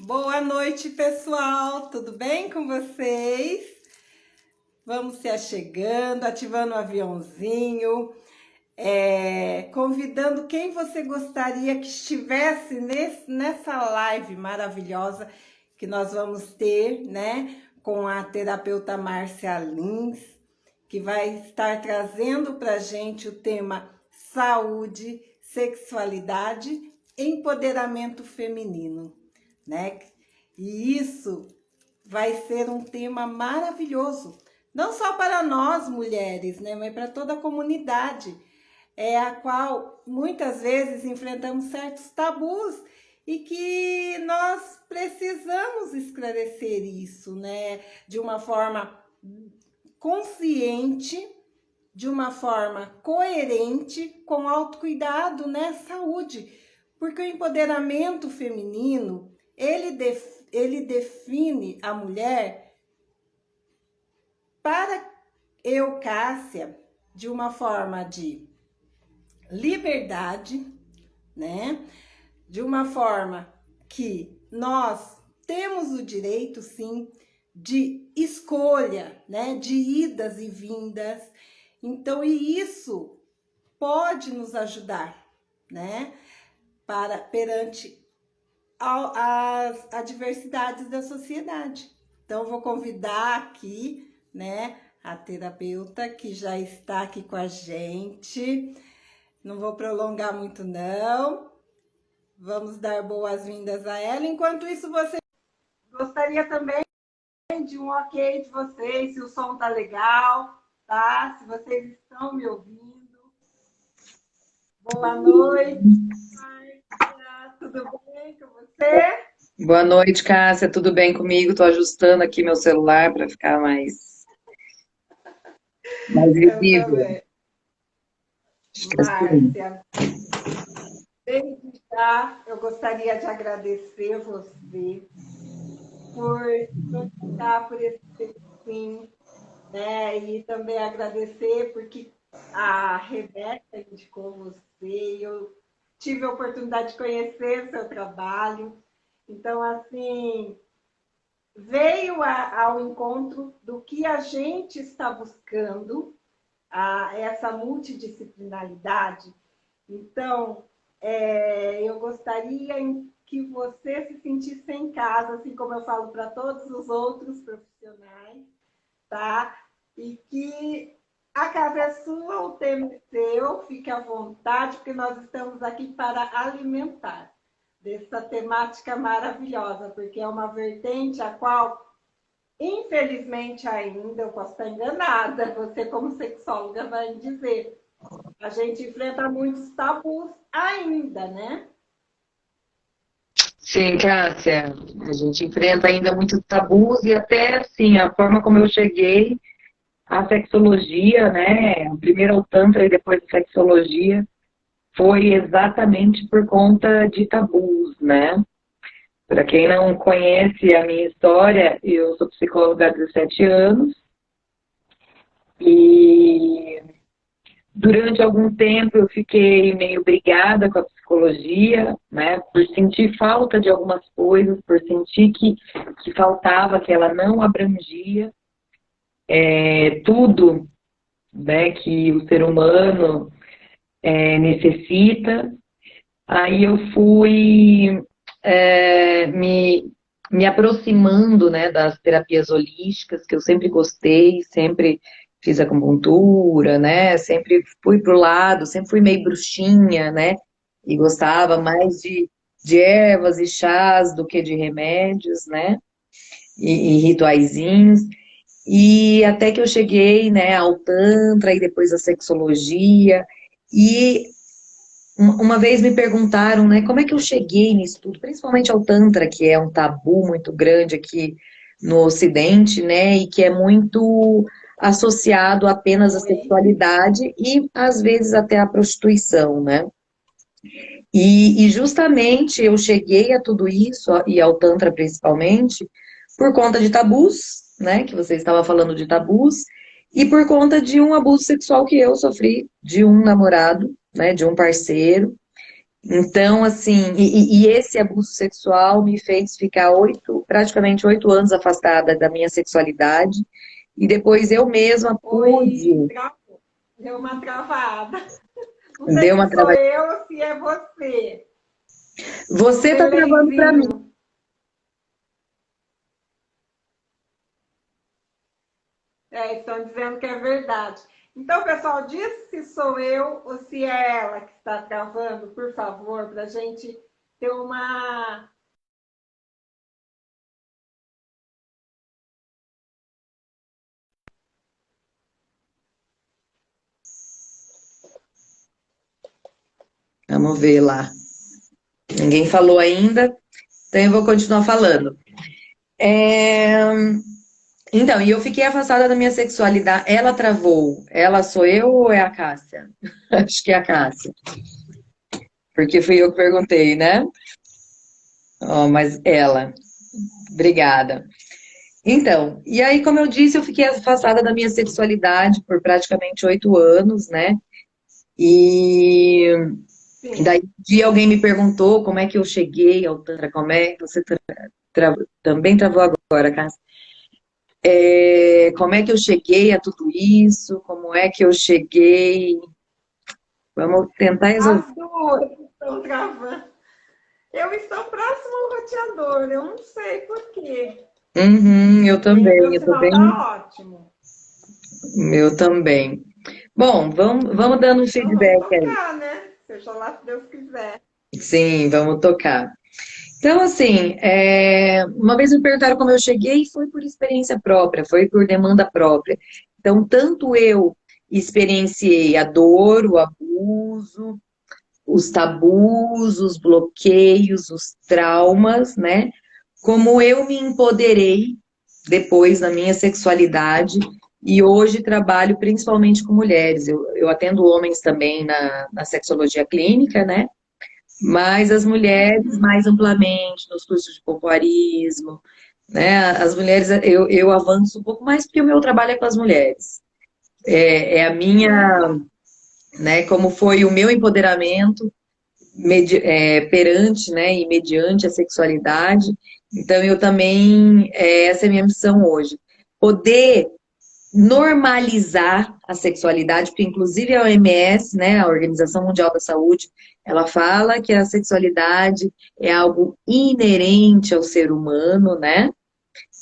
Boa noite, pessoal. Tudo bem com vocês? Vamos se achegando, ativando o aviãozinho, convidando quem você gostaria que estivesse nessa live maravilhosa que nós vamos ter, né, com a terapeuta Márcia Lins, que vai estar trazendo para a gente o tema saúde, sexualidade, empoderamento feminino, né? E isso vai ser um tema maravilhoso, não só para nós mulheres, né, mas para toda a comunidade, a qual muitas vezes enfrentamos certos tabus e que nós precisamos esclarecer isso, né, de uma forma consciente, de uma forma coerente, com autocuidado, né, saúde, porque o empoderamento feminino ele define a mulher, para eu, Cássia, de uma forma de liberdade, né? De uma forma que nós temos o direito, sim, de escolha, né? De idas e vindas. Então, e isso pode nos ajudar, né? Perante as adversidades da sociedade. Então, vou convidar aqui, né, a terapeuta que já está aqui com a gente. Não vou prolongar muito, não. Vamos dar boas-vindas a ela. Enquanto isso, você gostaria também de um ok de vocês, se o som tá legal, tá? Se vocês estão me ouvindo. Boa noite. Tudo bem com você? Boa noite, Cássia. Tudo bem comigo? Estou ajustando aqui meu celular para ficar mais Eu visível. também. Acho que é assim. Márcia, desde já eu gostaria de agradecer você por estar por esse fim, né? E também agradecer porque a Rebeca indicou você e eu tive a oportunidade de conhecer o seu trabalho. Então, assim, veio ao encontro do que a gente está buscando, essa multidisciplinaridade. Então, eu gostaria que você se sentisse em casa, assim como eu falo para todos os outros profissionais, tá? E que a casa é sua, o tema é seu, fique à vontade, porque nós estamos aqui para alimentar dessa temática maravilhosa, porque é uma vertente a qual, infelizmente ainda, eu posso estar enganada, você como sexóloga vai dizer, a gente enfrenta muitos tabus ainda, né? Sim, Cássia, a gente enfrenta ainda muitos tabus e até assim, a forma como eu cheguei à sexologia, né? Primeiro ao Tantra e depois à sexologia, foi exatamente por conta de tabus, né? Para quem não conhece a minha história, eu sou psicóloga há 17 anos e durante algum tempo eu fiquei meio brigada com a psicologia, né, por sentir falta de algumas coisas, por sentir que faltava, que ela não abrangia tudo, né, que o ser humano necessita. Aí eu fui me aproximando, né, das terapias holísticas, que eu sempre gostei, sempre fiz acupuntura, né, sempre fui pro lado, sempre fui meio bruxinha, né, e gostava mais de ervas e chás do que de remédios, né, e rituaizinhos. E até que eu cheguei, né, ao Tantra e depois à sexologia, e uma vez me perguntaram, né, como é que eu cheguei nisso tudo, principalmente ao Tantra, que é um tabu muito grande aqui no Ocidente, né, e que é muito associado apenas à sexualidade e, às vezes, até à prostituição, né. E justamente eu cheguei a tudo isso, e ao Tantra principalmente, por conta de tabus, né, que você estava falando de tabus, e por conta de um abuso sexual que eu sofri de um namorado, né, de um parceiro, Então, assim, e esse abuso sexual me fez ficar praticamente 8 anos afastada da minha sexualidade, e depois eu mesma Oi, pude, travou. Deu uma travada. Não deu sei uma se sou travada. eu ou se é você. Um Você tá travando para mim. delayzinho. É, estão dizendo que é verdade. Então, pessoal, diz se sou eu ou se é ela que está travando, por favor, para a gente ter uma. Vamos ver lá. Ninguém falou ainda, então eu vou continuar falando. É, Então, e eu fiquei afastada da minha sexualidade. Ela travou. Ela sou eu ou é a Cássia? Acho que é a Cássia. Porque fui eu que perguntei, né? Oh, mas ela. Obrigada. Então, e aí, como eu disse, eu fiquei afastada da minha sexualidade por praticamente 8 anos, né? E daí Sim. um dia alguém me perguntou como é que eu cheguei ao Tantra, como é que você também travou agora, Cássia? Como é que eu cheguei a tudo isso? Como é que eu cheguei? Vamos tentar resolver. As duas estão travando. Eu estou próximo ao roteador, eu não sei por quê. Uhum, eu O meu também, eu tô sinal bem, está ótimo. eu também. Bom, vamos dando um Então vamos feedback aí. tocar, né? Seja lá se Deus quiser. Sim, vamos tocar. Então, assim, uma vez me perguntaram como eu cheguei, foi por experiência própria, foi por demanda própria. Então, tanto eu experienciei a dor, o abuso, os tabus, os bloqueios, os traumas, né? Como eu me empoderei depois na minha sexualidade e hoje trabalho principalmente com mulheres. Eu atendo homens também na sexologia clínica, né? Mas as mulheres Uhum. mais amplamente nos cursos de pompoarismo, né? As mulheres eu avanço um pouco mais porque o meu trabalho é com as mulheres. É a minha, Uhum. né? Como foi o meu empoderamento perante, né, e mediante a sexualidade. Então, eu também, essa é a minha missão hoje. Poder normalizar a sexualidade, porque inclusive a OMS, né, a Organização Mundial da Saúde, ela fala que a sexualidade é algo inerente ao ser humano, né,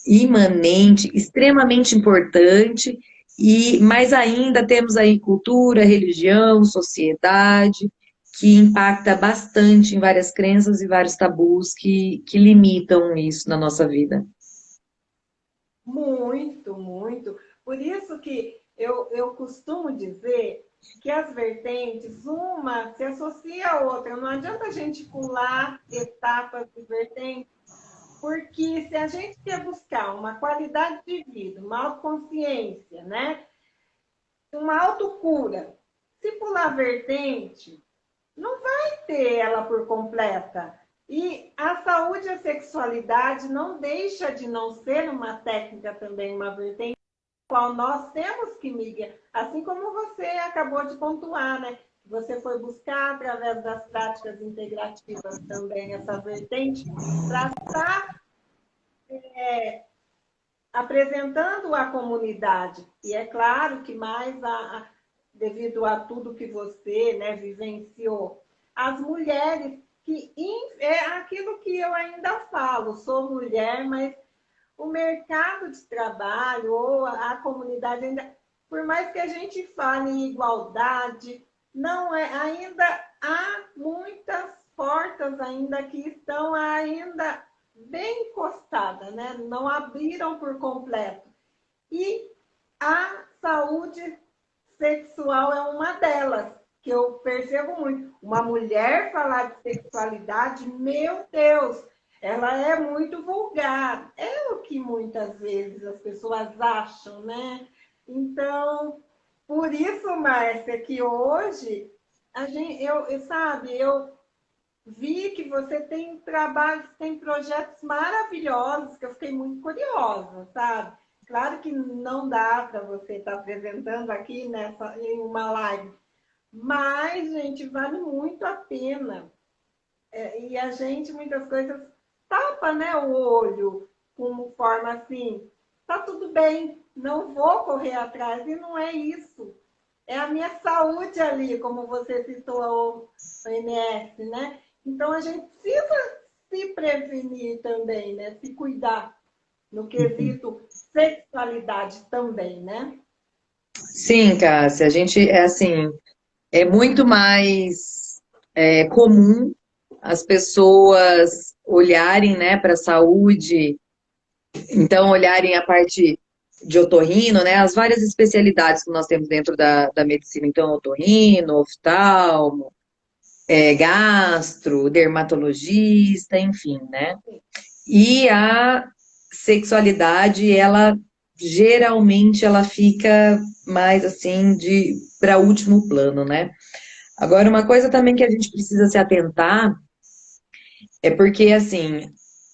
imanente, extremamente importante, e mais ainda temos aí cultura, religião, sociedade, que impacta bastante em várias crenças e vários tabus que limitam isso na nossa vida. Muito, muito. Por isso que eu costumo dizer que as vertentes, uma se associa à outra. Não adianta a gente pular etapas de vertentes, porque se a gente quer buscar uma qualidade de vida, uma autoconsciência, né? Uma autocura, se pular vertente, não vai ter ela por completa. E a saúde e a sexualidade não deixa de não ser uma técnica também, uma vertente qual nós temos que migrar, assim como você acabou de pontuar, né? Você foi buscar através das práticas integrativas também essa vertente para estar apresentando à comunidade. E é claro que mais devido a tudo que você, né, vivenciou, as mulheres que é aquilo que eu ainda falo, sou mulher, mas o mercado de trabalho ou a comunidade ainda, por mais que a gente fale em igualdade, não é, ainda há muitas portas ainda que estão ainda bem encostadas, né? Não abriram por completo. E a saúde sexual é uma delas, que eu percebo muito. Uma mulher falar de sexualidade, meu Deus, ela é muito vulgar. É o que muitas vezes as pessoas acham, né? Então, por isso, Márcia, que hoje a gente, sabe, eu vi que você tem trabalhos, tem projetos maravilhosos, que eu fiquei muito curiosa, sabe? Claro que não dá para você estar apresentando aqui em uma live, mas, gente, vale muito a pena. E a gente, muitas coisas, tapa, né, o olho com forma assim, tá tudo bem, não vou correr atrás, e não é isso. É a minha saúde ali, como você citou o OMS, né? Então a gente precisa se prevenir também, né? Se cuidar no quesito sexualidade também, né? Sim, Cássia, a gente é assim, é muito mais comum as pessoas olharem, né, para a saúde, então olharem a parte de otorrino, né, as várias especialidades que nós temos dentro da medicina, então otorrino, oftalmo, gastro, dermatologista, enfim, né? E a sexualidade, ela geralmente ela fica mais assim de para último plano, né? Agora, uma coisa também que a gente precisa se atentar é porque assim,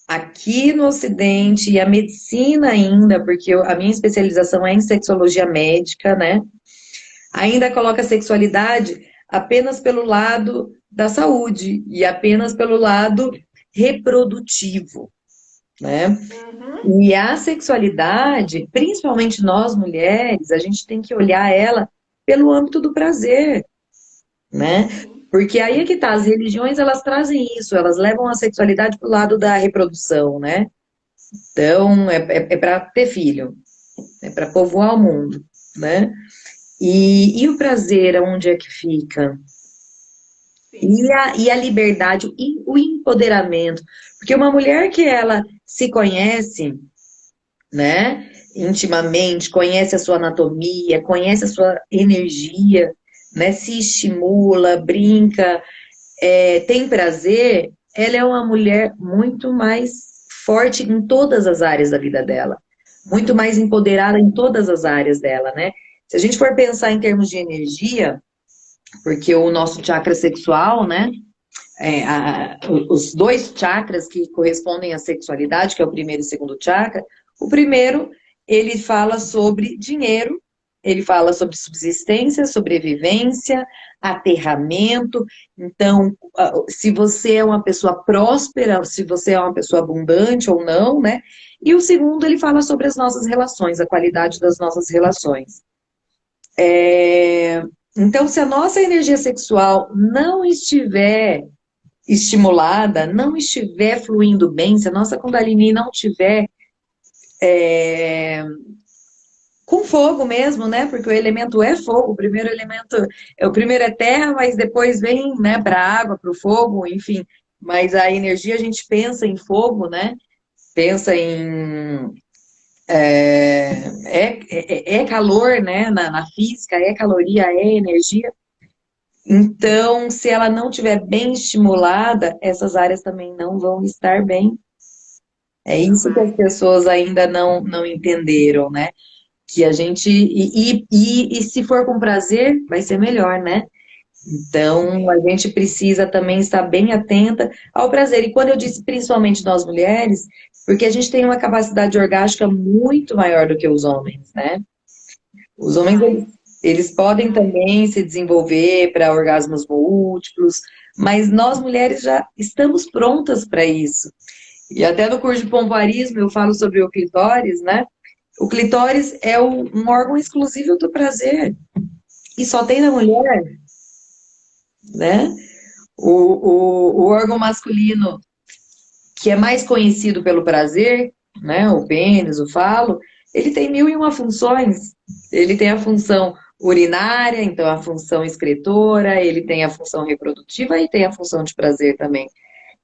aqui no Ocidente e a medicina ainda, porque a minha especialização é em sexologia médica, né? Ainda coloca a sexualidade apenas pelo lado da saúde e apenas pelo lado reprodutivo, né? Uhum. E a sexualidade, principalmente nós mulheres, a gente tem que olhar ela pelo âmbito do prazer, né? Sim. Porque aí é que tá, as religiões elas trazem isso, elas levam a sexualidade pro lado da reprodução, né? Então, é para ter filho, é para povoar o mundo, né? E o prazer, aonde é que fica? Sim. E a liberdade, o empoderamento. Porque uma mulher que ela se conhece, né, intimamente, conhece a sua anatomia, conhece a sua energia, né, se estimula, brinca, tem prazer, ela é uma mulher muito mais forte em todas as áreas da vida dela, muito mais empoderada em todas as áreas dela, né? Se a gente for pensar em termos de energia, porque o nosso chakra sexual, né? Os dois chakras que correspondem à sexualidade, que é o primeiro e o segundo chakra, o primeiro, ele fala sobre dinheiro, ele fala sobre subsistência, sobrevivência, aterramento. Então, se você é uma pessoa próspera, se você é uma pessoa abundante ou não, né? E o segundo, ele fala sobre as nossas relações, a qualidade das nossas relações. Então, se a nossa energia sexual não estiver estimulada, não estiver fluindo bem, se a nossa Kundalini não estiver com fogo mesmo, né? Porque o elemento é fogo, o primeiro elemento, o primeiro é terra, mas depois vem, né, para a água, para o fogo, enfim. Mas a energia a gente pensa em fogo, né? Pensa em calor, né? Na física, é caloria, é energia. Então, se ela não estiver bem estimulada, essas áreas também não vão estar bem. É isso que as Jamais. pessoas ainda não entenderam, né? Que a gente. E se for com prazer, vai ser melhor, né? Então, a Sim. gente precisa também estar bem atenta ao prazer. E quando eu disse principalmente nós mulheres, porque a gente tem uma capacidade orgástica muito maior do que os homens, né? Os homens, Demais. eles podem Demais. também se desenvolver para orgasmos múltiplos, mas nós mulheres já estamos prontas para isso. E até no curso de pompoarismo eu falo sobre o clitóris, né? O clitóris é um órgão exclusivo do prazer e só tem na mulher, né? O órgão masculino, que é mais conhecido pelo prazer, né? O pênis, o falo, ele tem mil e uma funções. Ele tem a função urinária, então a função excretora, ele tem a função reprodutiva e tem a função de prazer também.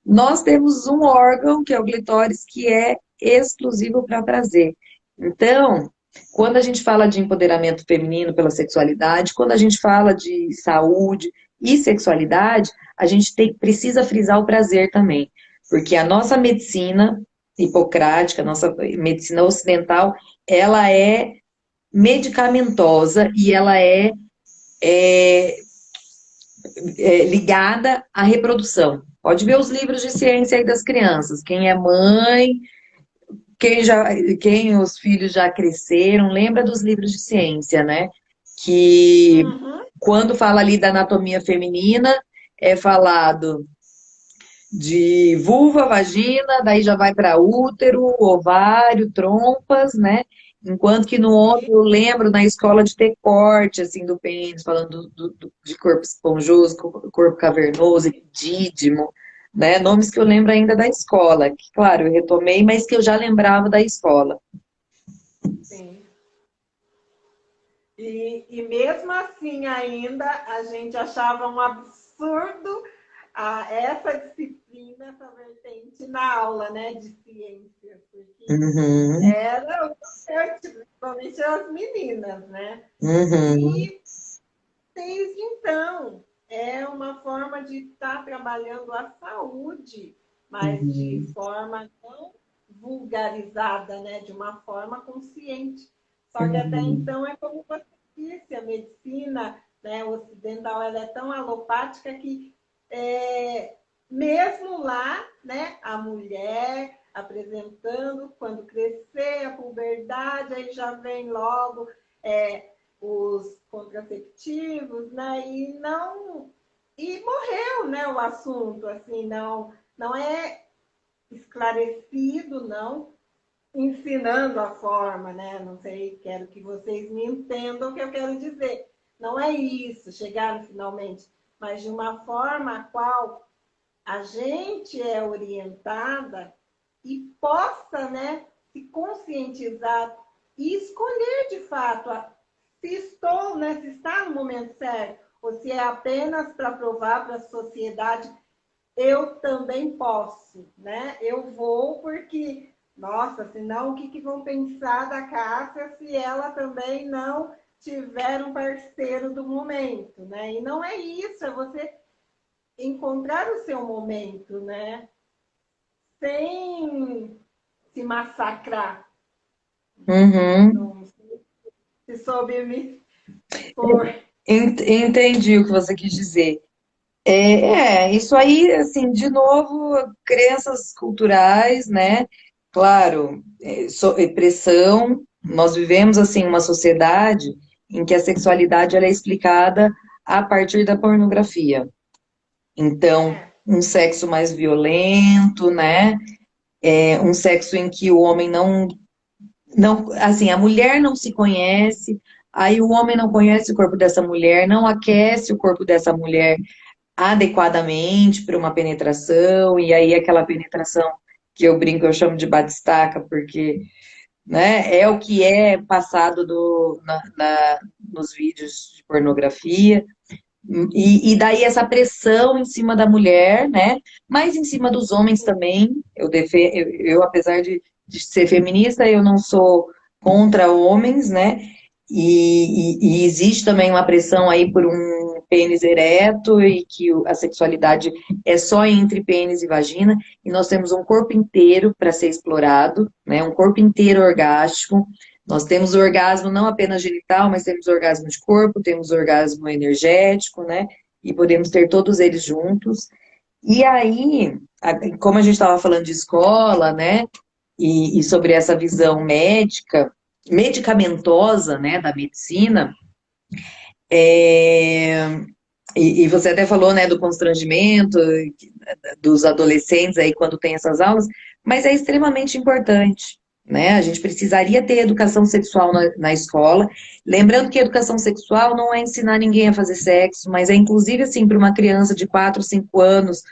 Nós temos um órgão, que é o clitóris, que é exclusivo para prazer. Então, quando a gente fala de empoderamento feminino pela sexualidade, quando a gente fala de saúde e sexualidade, a gente precisa frisar o prazer também. Porque a nossa medicina hipocrática, a nossa medicina ocidental, ela é medicamentosa e ela é ligada à reprodução. Pode ver os livros de ciência aí das crianças. Quem é mãe, quem os filhos já cresceram, lembra dos livros de ciência, né? Que Uhum. quando fala ali da anatomia feminina, é falado de vulva, vagina, daí já vai para útero, ovário, trompas, né? Enquanto que no homem E, eu lembro na escola de ter corte, assim, do pênis, falando de corpo esponjoso, corpo cavernoso, dídimo, né? Nomes que eu lembro ainda da escola, que, claro, eu retomei, mas que eu já lembrava da escola. sim. E mesmo assim ainda a gente achava um absurdo essa disciplina, essa vertente na aula, né, de ciências, porque Uhum, era o principalmente as meninas, né? uhum, E desde então é uma forma de estar trabalhando a saúde, mas de uhum, forma não vulgarizada, né? De uma forma consciente. Só que até uhum, então é como você disse, a medicina, né, ocidental ela é tão alopática que mesmo lá, né, a mulher apresentando, quando crescer a puberdade, aí já vem logo os contraceptivos, né? E morreu, né, o assunto, assim, não é esclarecido, não ensinando a forma, né? Não sei, quero que vocês me entendam o que eu quero dizer. Não é isso, chegar finalmente, mas de uma forma a qual a gente é orientada e possa, né, se conscientizar e escolher de fato se estou, né, se está no momento certo, ou se é apenas para provar para a sociedade, eu também posso, né? Eu vou porque, nossa, senão o que, que vão pensar da Cássia se ela também não tiver um parceiro do momento, né? E não é isso, é você encontrar o seu momento, né? Sem se massacrar. uhum. Não sei se soube me expor. Entendi o que você quis dizer. Isso aí, assim, de novo, crenças culturais, né? Claro, pressão. Nós vivemos, assim, uma sociedade em que a sexualidade ela é explicada a partir da pornografia. Então, É, um sexo mais violento, né? Um sexo em que o homem não, assim, a mulher não se conhece, aí o homem não conhece o corpo dessa mulher, não aquece o corpo dessa mulher adequadamente para uma penetração, e aí aquela penetração que eu brinco, eu chamo de batistaca, porque, né, é o que é passado nos vídeos de pornografia, e daí essa pressão em cima da mulher, né, mas em cima dos homens também, apesar de ser feminista, eu não sou contra homens, né, e existe também uma pressão aí por um pênis ereto e que a sexualidade é só entre pênis e vagina, e nós temos um corpo inteiro para ser explorado, né? Um corpo inteiro orgástico. Nós temos orgasmo não apenas genital, mas temos orgasmo de corpo, temos orgasmo energético, né? E podemos ter todos eles juntos. E aí, como a gente estava falando de escola, né? E sobre essa visão médica, medicamentosa, né, da medicina, é, e você até falou, né, do constrangimento dos adolescentes aí quando tem essas aulas, mas é extremamente importante, né? A gente precisaria ter educação sexual na escola. Lembrando que educação sexual não é ensinar ninguém a fazer sexo, mas é inclusive assim para uma criança de 4, 5 anos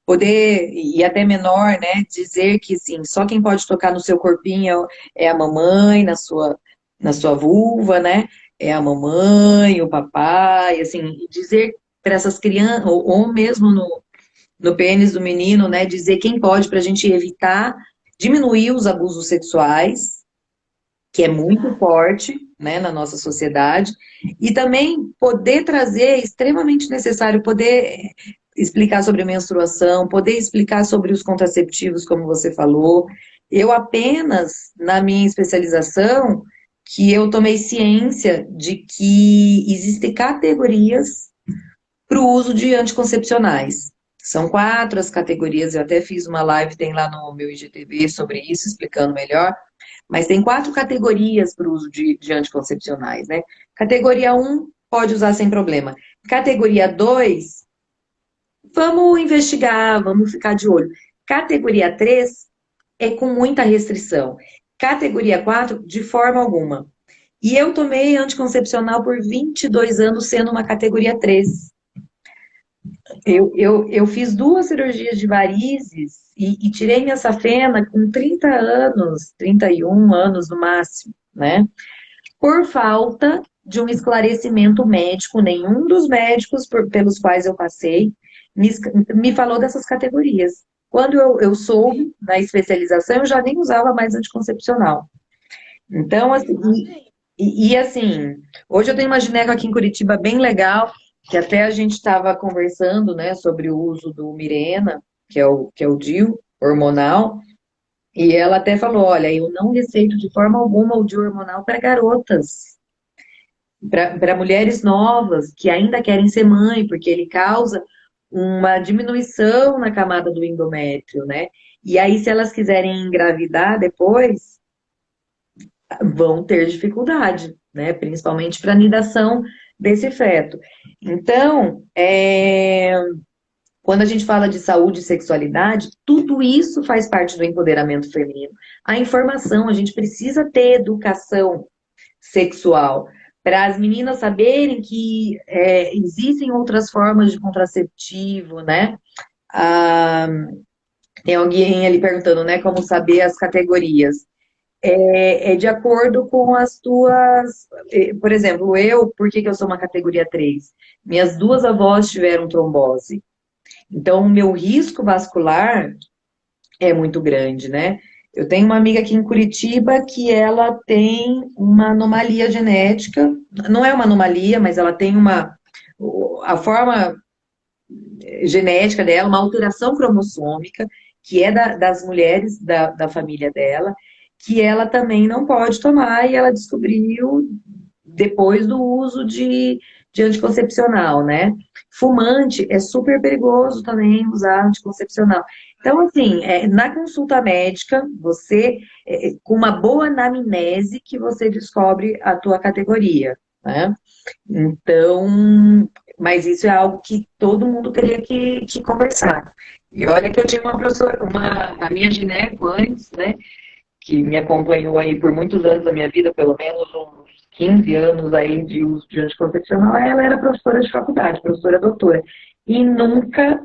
poder, e até menor, né, dizer que sim, só quem pode tocar no seu corpinho é a mamãe, na sua vulva, né? É a mamãe, o papai, assim, e dizer para essas crianças, ou mesmo no pênis do menino, né, dizer quem pode para a gente evitar, diminuir os abusos sexuais, que é muito verdade. forte, né, na nossa sociedade, e também poder trazer, é extremamente necessário, poder explicar sobre a menstruação, poder explicar sobre os contraceptivos, como você falou. Eu apenas, na minha especialização, que eu tomei ciência de que existem categorias para o uso de anticoncepcionais. São 4 as categorias, eu até fiz uma live, tem lá no meu IGTV sobre isso, explicando melhor, mas tem 4 categorias para o uso de anticoncepcionais, né? Categoria 1 pode usar sem problema. Categoria 2 vamos investigar, vamos ficar de olho. Categoria 3 é com muita restrição. Categoria 4, de forma alguma. E eu tomei anticoncepcional por 22 anos, sendo uma categoria 3. Eu fiz 2 cirurgias de varizes e tirei minha safena com 30 anos, 31 anos no máximo, né? Por falta de um esclarecimento médico, nenhum dos médicos pelos quais eu passei me falou dessas categorias. Quando eu soube da especialização, eu já nem usava mais anticoncepcional. Então, assim, assim, hoje eu tenho uma gineco aqui em Curitiba bem legal, que até a gente estava conversando, né, sobre o uso do Mirena, que é o DIU hormonal, e ela até falou, olha, eu não receito de forma alguma o DIU hormonal para garotas, para mulheres novas que ainda querem ser mãe, porque ele causa uma diminuição na camada do endométrio, né? E aí, se elas quiserem engravidar depois, vão ter dificuldade, né? Principalmente para a nidação desse feto. Então, quando a gente fala de saúde e sexualidade, tudo isso faz parte do empoderamento feminino. A informação, a gente precisa ter educação sexual para as meninas saberem que existem outras formas de contraceptivo, né? Ah, tem alguém ali perguntando, né, como saber as categorias. É de acordo com as tuas. Por exemplo, por que eu sou uma categoria 3? Minhas duas avós tiveram trombose. Então, o meu risco vascular é muito grande, né? Eu tenho uma amiga aqui em Curitiba que ela tem uma anomalia genética. Não é uma anomalia, mas ela tem a forma genética dela, uma alteração cromossômica, que é das mulheres da família dela, que ela também não pode tomar, e ela descobriu depois do uso de anticoncepcional, né? Fumante é super perigoso também usar anticoncepcional. Então, assim, na consulta médica, você, com uma boa anamnese, que você descobre a tua categoria, né? Então, mas isso é algo que todo mundo teria que conversar. E olha que eu tinha uma professora, a minha gineco antes, né, que me acompanhou aí por muitos anos da minha vida, pelo menos uns 15 anos aí de uso de anticoncepcional, ela era professora de faculdade, professora doutora. E nunca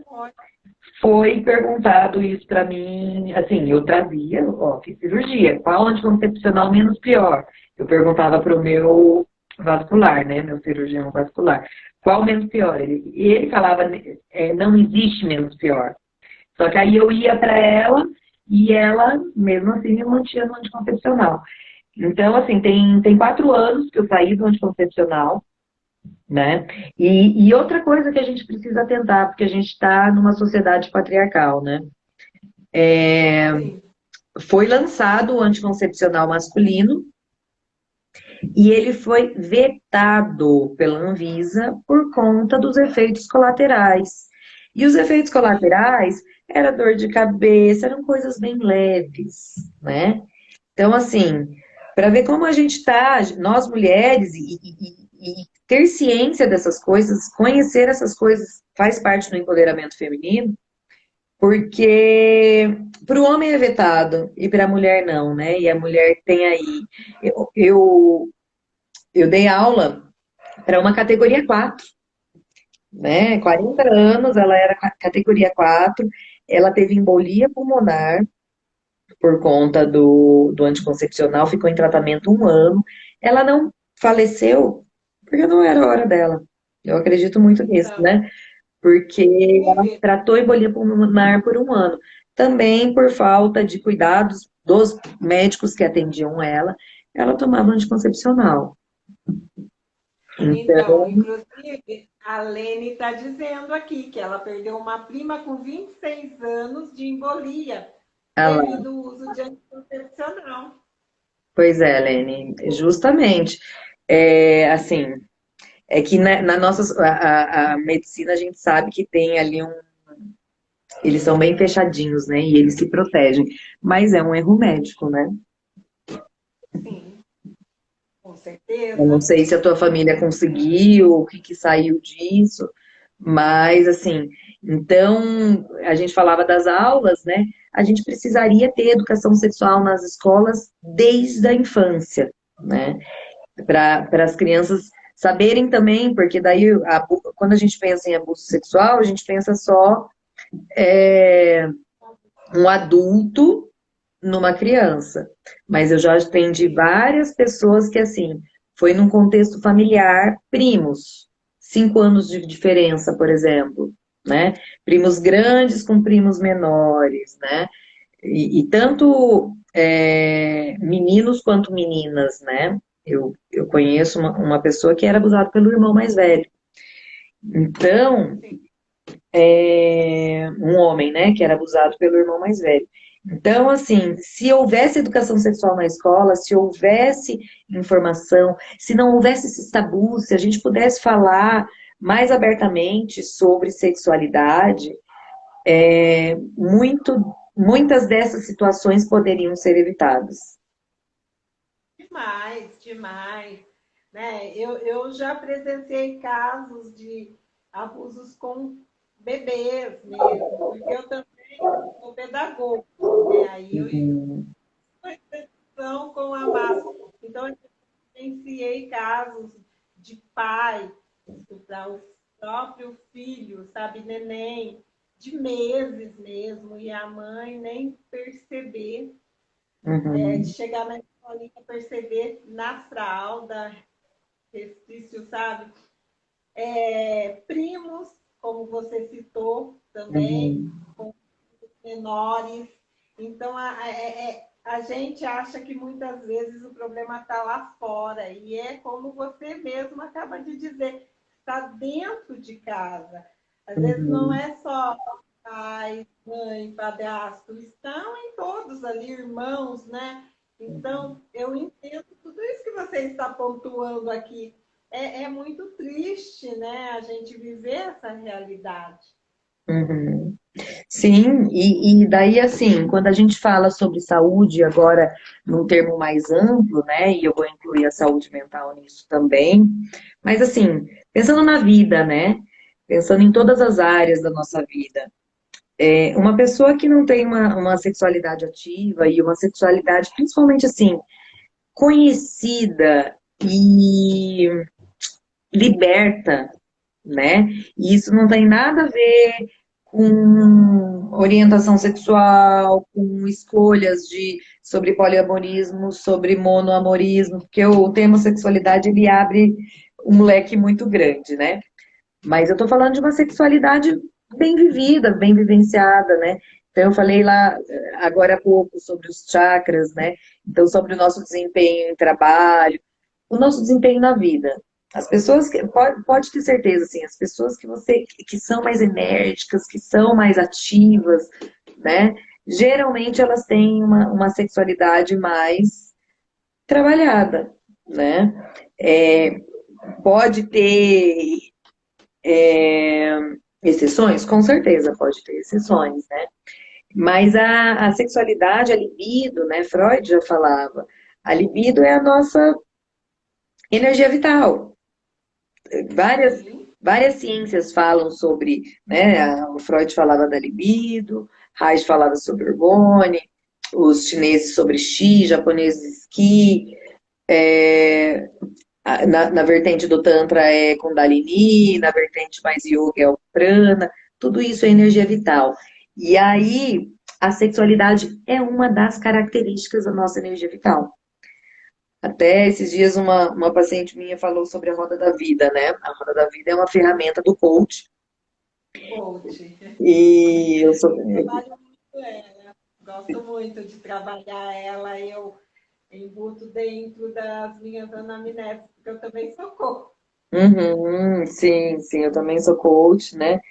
foi perguntado isso para mim, assim, eu trazia, ó, fiz cirurgia, qual anticoncepcional menos pior? Eu perguntava para o meu vascular, né, meu cirurgião vascular, qual menos pior? E ele falava, não existe menos pior. Só que aí eu ia para ela e ela, mesmo assim, me mantinha no anticoncepcional. Então, assim, tem 4 anos que eu saí do anticoncepcional, né? E outra coisa que a gente precisa atentar, porque a gente está numa sociedade patriarcal, né? Sim. Foi lançado o anticoncepcional masculino e ele foi vetado pela Anvisa por conta dos efeitos colaterais. E os efeitos colaterais era dor de cabeça, eram coisas bem leves, né? Então, assim, para ver como a gente está, nós mulheres, e ter ciência dessas coisas, conhecer essas coisas, faz parte do empoderamento feminino, porque para o homem é vetado e para a mulher não, né? E a mulher tem aí. Eu dei aula para uma categoria 4, né? 40 anos, ela era categoria 4, ela teve embolia pulmonar por conta do anticoncepcional, ficou em tratamento 1 ano. Ela não faleceu porque não era a hora dela. Eu acredito muito nisso, Então, né? Porque ela viver. tratou embolia pulmonar por 1 ano. Também por falta de cuidados dos médicos que atendiam ela tomava anticoncepcional. Então, Então, inclusive, a Lene está dizendo aqui que ela perdeu uma prima com 26 anos de embolia ela, devido ao uso de anticoncepcional. pois é, Lene, justamente. Assim, é que na nossa a medicina a gente sabe que tem ali eles são bem fechadinhos, né? E eles se protegem. Mas é um erro médico, né? Sim, com Eu não certeza. sei se a tua família conseguiu, o que saiu disso, mas assim. Então, a gente falava das aulas, né? A gente precisaria ter educação sexual nas escolas desde a infância, né? Para as crianças saberem também, porque daí, quando a gente pensa em abuso sexual, a gente pensa só um adulto numa criança. Mas eu já atendi várias pessoas que, assim, foi num contexto familiar, primos, 5 anos de diferença, por exemplo, né? Primos grandes com primos menores, né? E tanto meninos quanto meninas, né? Eu conheço uma pessoa que era abusada pelo irmão mais velho. Então, um homem, né, que era abusado pelo irmão mais velho. Então, assim, se houvesse educação sexual na escola, se houvesse informação, se não houvesse esses tabus, se a gente pudesse falar mais abertamente sobre sexualidade, muitas dessas situações poderiam ser evitadas. Demais, demais. Né? Eu já presenciei casos de abusos com bebês mesmo, porque eu também sou pedagoga, né? Aí eu Uhum, estou com a massa. Então, eu presenciei casos de pai estuprar o próprio filho, sabe, neném, de meses mesmo, e a mãe nem perceber, de uhum, chegar na escola e perceber na fralda, resquício, sabe? Primos, como você citou também, uhum, com menores. Então, a gente acha que muitas vezes o problema está lá fora, e é como você mesmo acaba de dizer, está dentro de casa. Às vezes não uhum. é só pai, mãe, padrasto, estão em todos ali, irmãos, né? Então, eu entendo tudo isso que você está pontuando aqui. É muito triste, né, a gente viver essa realidade. Uhum. Sim, e daí assim, quando a gente fala sobre saúde agora num termo mais amplo, né, e eu vou incluir a saúde mental nisso também, mas assim, pensando na vida, né, pensando em todas as áreas da nossa vida, uma pessoa que não tem uma sexualidade ativa e uma sexualidade principalmente assim, conhecida e liberta, né? E isso não tem nada a ver com orientação sexual, com escolhas sobre poliamorismo, sobre monoamorismo, porque o termo sexualidade ele abre um leque muito grande, né? Mas eu tô falando de uma sexualidade bem vivida, bem vivenciada, né? Então eu falei lá agora há pouco sobre os chakras, né? Então sobre o nosso desempenho em trabalho, o nosso desempenho na vida. As pessoas que pode ter certeza, assim, as pessoas que são mais enérgicas, que são mais ativas, né? Geralmente elas têm uma sexualidade mais trabalhada, né? É, pode ter exceções? Com certeza pode ter exceções, né? Mas a sexualidade, a libido, né? Freud já falava, a libido é a nossa energia vital. Várias, Sim, várias ciências falam sobre, né? O Freud falava da libido, Reich falava sobre hormônio, os chineses sobre Qi, japoneses Qi, na vertente do Tantra é Kundalini, na vertente mais Yoga é o Prana, tudo isso é energia vital. E aí, a sexualidade é uma das características da nossa energia vital. Até esses dias uma paciente minha falou sobre a roda da vida, né? A roda da vida é uma ferramenta do coach. coach. E eu sou. Trabalho muito ela. Gosto muito de trabalhar ela. Eu embuto dentro das minhas anamneses, porque eu também sou coach. Uhum, sim, sim, eu também sou coach, né?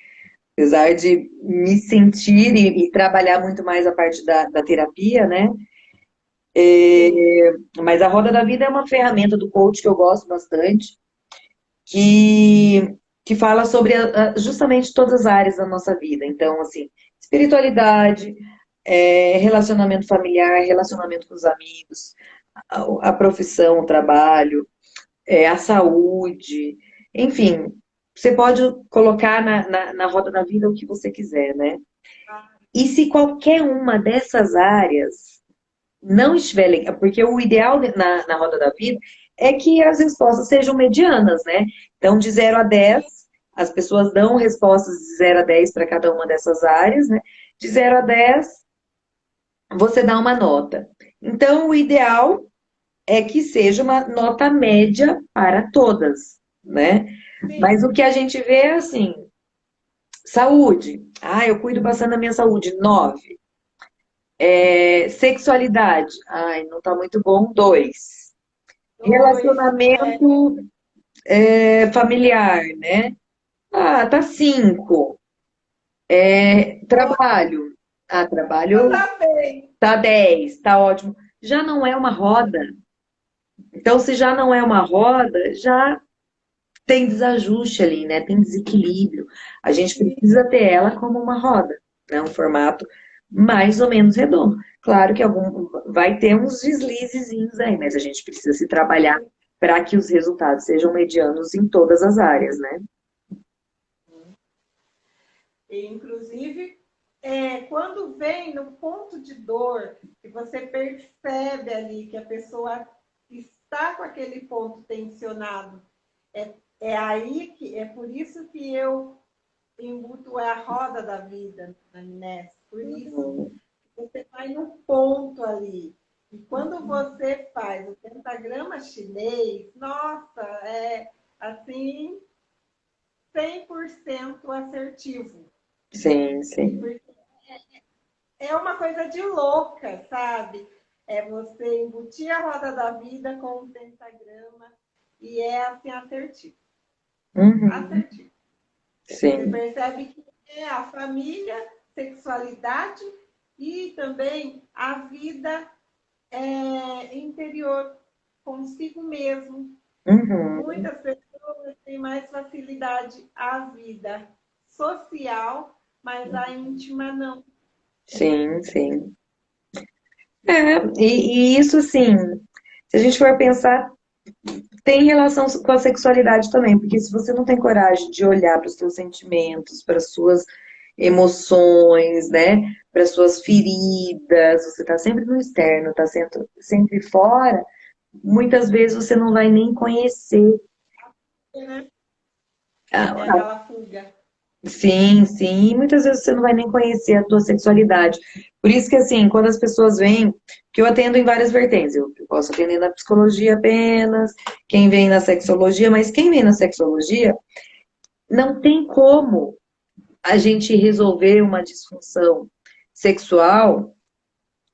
Apesar de me sentir e trabalhar muito mais a parte da terapia, né? Sim, Mas a roda da vida é uma ferramenta do coach que eu gosto bastante, que, que fala sobre justamente todas as áreas da nossa vida. Então, assim, espiritualidade, relacionamento familiar, relacionamento com os amigos, a profissão, o trabalho, a saúde, enfim, você pode colocar na roda da vida o que você quiser, né? E se qualquer uma dessas áreas não estiver legal, porque o ideal na roda da vida é que as respostas sejam medianas, né? Então, de 0 a 10, as pessoas dão respostas de 0 a 10 para cada uma dessas áreas, né? De 0 a 10, você dá uma nota. Então, o ideal é que seja uma nota média para todas, né? Sim, Mas o que a gente vê é assim, saúde. Ah, eu cuido bastante da minha saúde, 9. Sexualidade. Ai, não tá muito bom, 2. dois, Relacionamento familiar, né? Ah, tá 5. Trabalho. Ah, eu trabalho também. tá 10, tá ótimo. Já não é uma roda. Então, se já não é uma roda, já tem desajuste ali, né? Tem desequilíbrio. A gente precisa ter ela como uma roda, né? Um formato mais ou menos redondo. Claro que vai ter uns deslizezinhos aí, mas a gente precisa se trabalhar para que os resultados sejam medianos em todas as áreas, né? E, inclusive, quando vem no ponto de dor, que você percebe ali que a pessoa está com aquele ponto tensionado, é aí que é por isso que eu embuto a roda da vida na Inés. Por isso você vai no ponto ali. E quando você faz o pentagrama chinês, nossa, é assim 100% assertivo. Sim, sim. Porque é uma coisa de louca, sabe? É você embutir a roda da vida com um pentagrama e é assim assertivo. Uhum, Assertivo. Você sim. percebe que é a família, sexualidade e também a vida interior consigo mesmo. Uhum, Muitas pessoas têm mais facilidade à vida social, mas a íntima não. sim, sim. E isso, assim, se a gente for pensar, tem relação com a sexualidade também, porque se você não tem coragem de olhar para os seus sentimentos, para as suas emoções, né, para as suas feridas, você está sempre no externo, está sempre fora, muitas vezes você não vai nem conhecer. Né? É a, aquela fuga. Sim, sim. E muitas vezes você não vai nem conhecer a tua sexualidade. Por isso que, assim, quando as pessoas vêm, que eu atendo em várias vertentes, eu posso atender na psicologia apenas, quem vem na sexologia, mas quem vem na sexologia, não tem como a gente resolver uma disfunção sexual,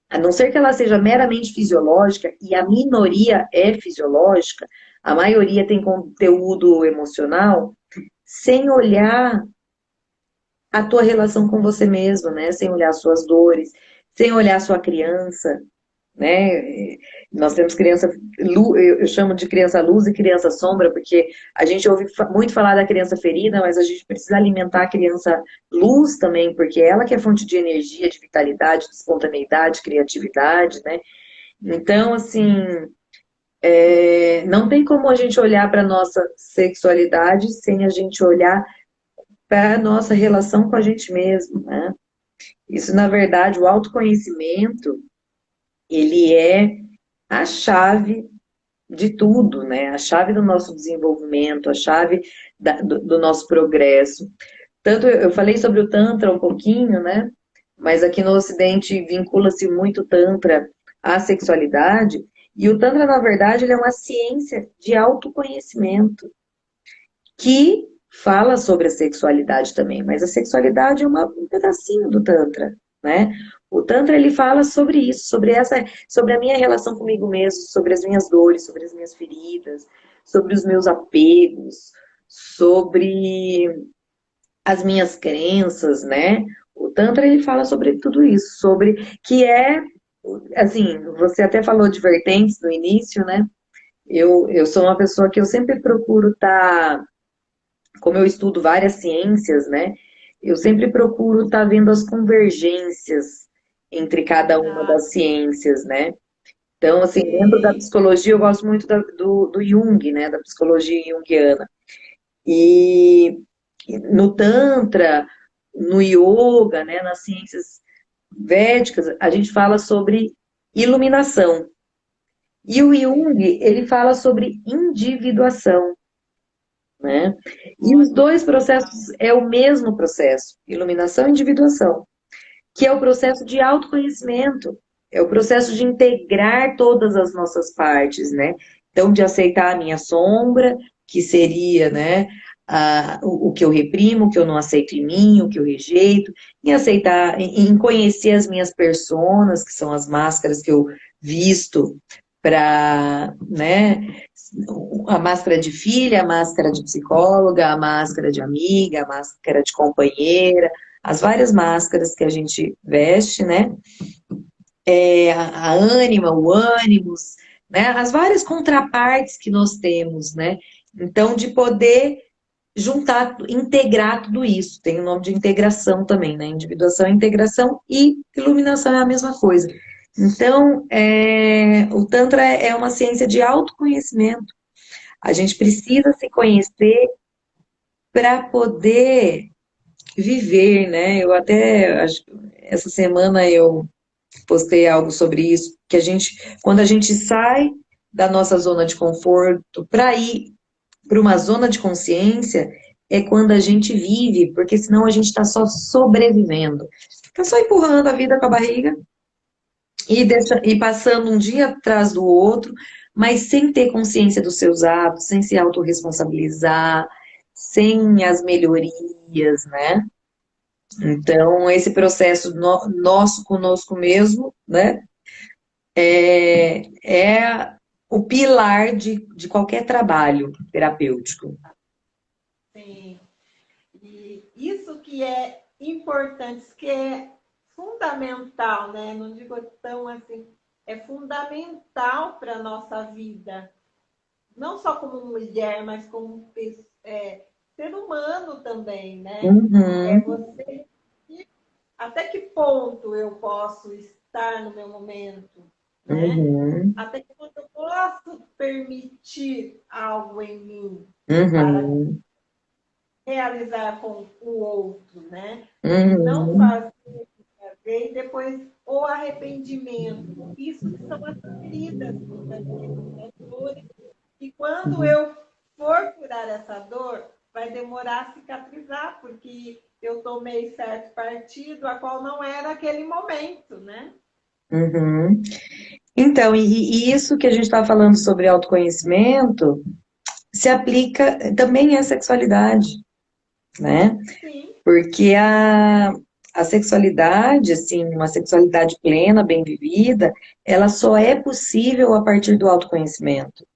a não ser que ela seja meramente fisiológica, e a minoria é fisiológica, a maioria tem conteúdo emocional, sem olhar a tua relação com você mesmo, né? Sem olhar as suas dores, sem olhar a sua criança, né? Nós temos criança, eu chamo de criança luz e criança sombra, porque a gente ouve muito falar da criança ferida, mas a gente precisa alimentar a criança luz também, porque ela que é fonte de energia, de vitalidade, de espontaneidade, criatividade, né? Então, assim, não tem como a gente olhar para a nossa sexualidade sem a gente olhar para a nossa relação com a gente mesmo, né? Isso, na verdade, o autoconhecimento, ele é a chave de tudo, né? A chave do nosso desenvolvimento, a chave do nosso progresso. Tanto eu falei sobre o Tantra um pouquinho, né? Mas aqui no Ocidente vincula-se muito o Tantra à sexualidade. E o Tantra, na verdade, ele é uma ciência de autoconhecimento que fala sobre a sexualidade também, mas a sexualidade é um pedacinho do Tantra, né? O Tantra ele fala sobre isso, sobre a minha relação comigo mesmo, sobre as minhas dores, sobre as minhas feridas, sobre os meus apegos, sobre as minhas crenças, né? O Tantra ele fala sobre tudo isso, sobre que assim, você até falou de vertentes no início, né? Eu sou uma pessoa que eu sempre procuro estar, como eu estudo várias ciências, né? Eu sempre procuro estar vendo as convergências entre cada uma Ah, das ciências, né? Então, assim, dentro da sim. psicologia, eu gosto muito do Jung, né? Da psicologia junguiana. E no Tantra, no Yoga, né, nas ciências védicas, a gente fala sobre iluminação. E o Jung, ele fala sobre individuação, né? E os Olha, dois processos é o mesmo processo, iluminação e individuação, que é o processo de autoconhecimento, é o processo de integrar todas as nossas partes, né? Então, de aceitar a minha sombra, que seria, né, o que eu reprimo, o que eu não aceito em mim, o que eu rejeito, em aceitar, em conhecer as minhas personas, que são as máscaras que eu visto para, né, a máscara de filha, a máscara de psicóloga, a máscara de amiga, a máscara de companheira, as várias máscaras que a gente veste, né? A ânima, o ânimos, né? As várias contrapartes que nós temos, né? Então, de poder juntar, integrar tudo isso. Tem o nome de integração também, né? Individuação é integração e iluminação é a mesma coisa. Então, o Tantra é uma ciência de autoconhecimento. A gente precisa se conhecer para poder viver, né? Eu até, essa semana eu postei algo sobre isso, que quando a gente sai da nossa zona de conforto para ir para uma zona de consciência, é quando a gente vive, porque senão a gente está só sobrevivendo. Fica só empurrando a vida com a barriga e passando um dia atrás do outro, mas sem ter consciência dos seus atos, sem se autorresponsabilizar, sem as melhorias, né? Então, esse processo nosso conosco mesmo, né, é o pilar de qualquer trabalho terapêutico. sim. E isso que é importante, isso que é fundamental, né? Não digo tão assim, é fundamental para a nossa vida, não só como mulher, mas como ser humano também, né? É Uhum, você, até que ponto eu posso estar no meu momento, né? uhum, Até que ponto eu posso permitir algo em mim para uhum, realizar com o outro, né? E não uhum, fazer e depois o arrependimento. Isso que são as feridas, muitas vezes, as dores. E quando uhum. eu for curar essa dor, vai demorar a cicatrizar, porque eu tomei certo partido, a qual não era aquele momento, né? Uhum. Então, e isso que a gente está falando sobre autoconhecimento se aplica também à sexualidade, né? Sim, Porque a sexualidade, assim, uma sexualidade plena, bem vivida, ela só é possível a partir do autoconhecimento,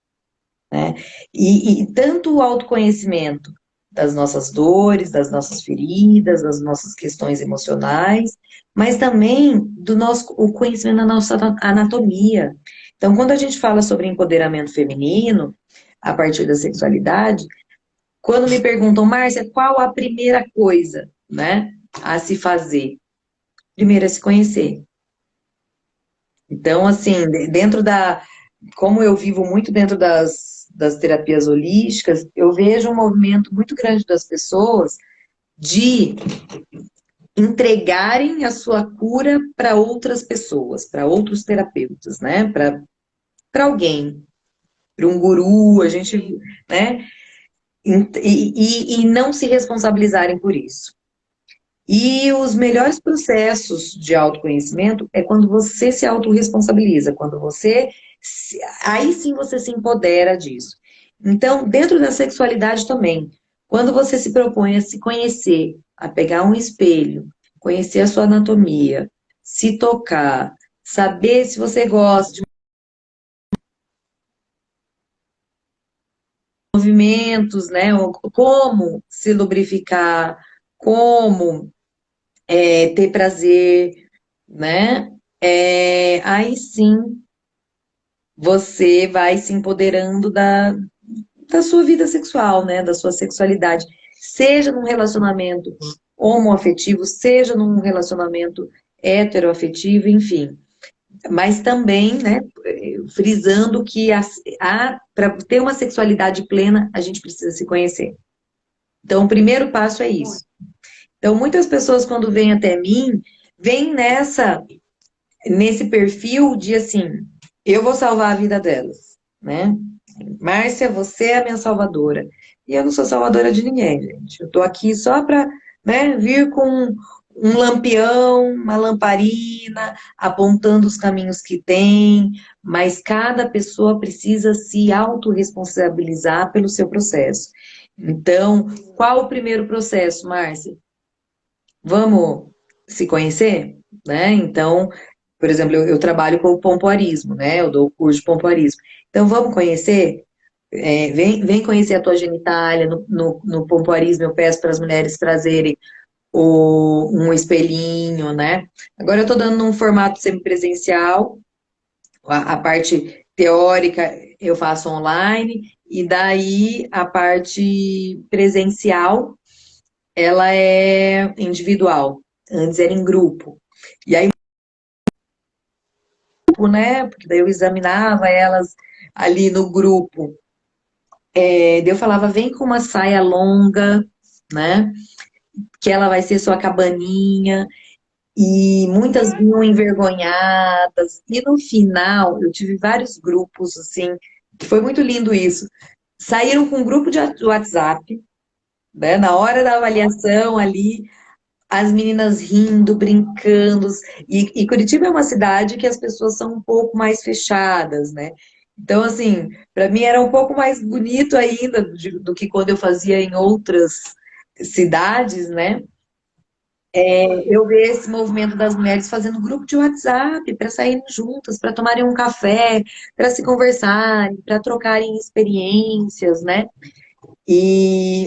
né? E tanto o autoconhecimento das nossas dores, das nossas feridas, das nossas questões emocionais, mas também do nosso, o conhecimento da nossa anatomia. Então, quando a gente fala sobre empoderamento feminino, a partir da sexualidade, quando me perguntam, Márcia, qual a primeira coisa, né, a se fazer? Primeiro é se conhecer. Então, assim, dentro como eu vivo muito dentro das terapias holísticas, eu vejo um movimento muito grande das pessoas de entregarem a sua cura para outras pessoas, para outros terapeutas, né? Para alguém, para um guru, a gente, sim. né? E não se responsabilizarem por isso. E os melhores processos de autoconhecimento é quando você se autorresponsabiliza, quando aí sim você se empodera disso. Então, dentro da sexualidade também, quando você se propõe a se conhecer, a pegar um espelho, conhecer a sua anatomia, se tocar, saber se você gosta de movimentos, né? Ou como se lubrificar, como ter prazer, né? Aí sim você vai se empoderando da sua vida sexual, né? Da sua sexualidade. Seja num relacionamento homoafetivo, seja num relacionamento heteroafetivo, enfim. Mas também, né, frisando que para ter uma sexualidade plena, a gente precisa se conhecer. Então, o primeiro passo é isso. Então, muitas pessoas, quando vêm até mim, vêm nesse perfil de assim, eu vou salvar a vida delas, né? Márcia, você é a minha salvadora. E eu não sou salvadora de ninguém, gente. Eu tô aqui só para, né, vir com um lampião, uma lamparina, apontando os caminhos que tem, mas cada pessoa precisa se autorresponsabilizar pelo seu processo. Então, qual o primeiro processo, Márcia? Vamos se conhecer, né? Então, por exemplo, eu trabalho com o pompoarismo, né? Eu dou o curso de pompoarismo. Então, vamos conhecer? Vem conhecer a tua genitália. No pompoarismo, eu peço para as mulheres trazerem um espelhinho, né? Agora eu estou dando num formato semipresencial, a parte teórica eu faço online, e daí a parte presencial, ela é individual. Antes era em grupo. E aí, né? Porque daí eu examinava elas ali no grupo. Daí eu falava, vem com uma saia longa, né? Que ela vai ser sua cabaninha. E muitas vinham envergonhadas. E no final, eu tive vários grupos, assim, que foi muito lindo isso. Saíram com um grupo de WhatsApp, né? Na hora da avaliação ali, as meninas rindo, brincando. E Curitiba é uma cidade que as pessoas são um pouco mais fechadas, né? Então, assim, para mim era um pouco mais bonito ainda do que quando eu fazia em outras cidades, né? Eu ver esse movimento das mulheres fazendo grupo de WhatsApp para saírem juntas, para tomarem um café, para se conversarem, para trocarem experiências, né? E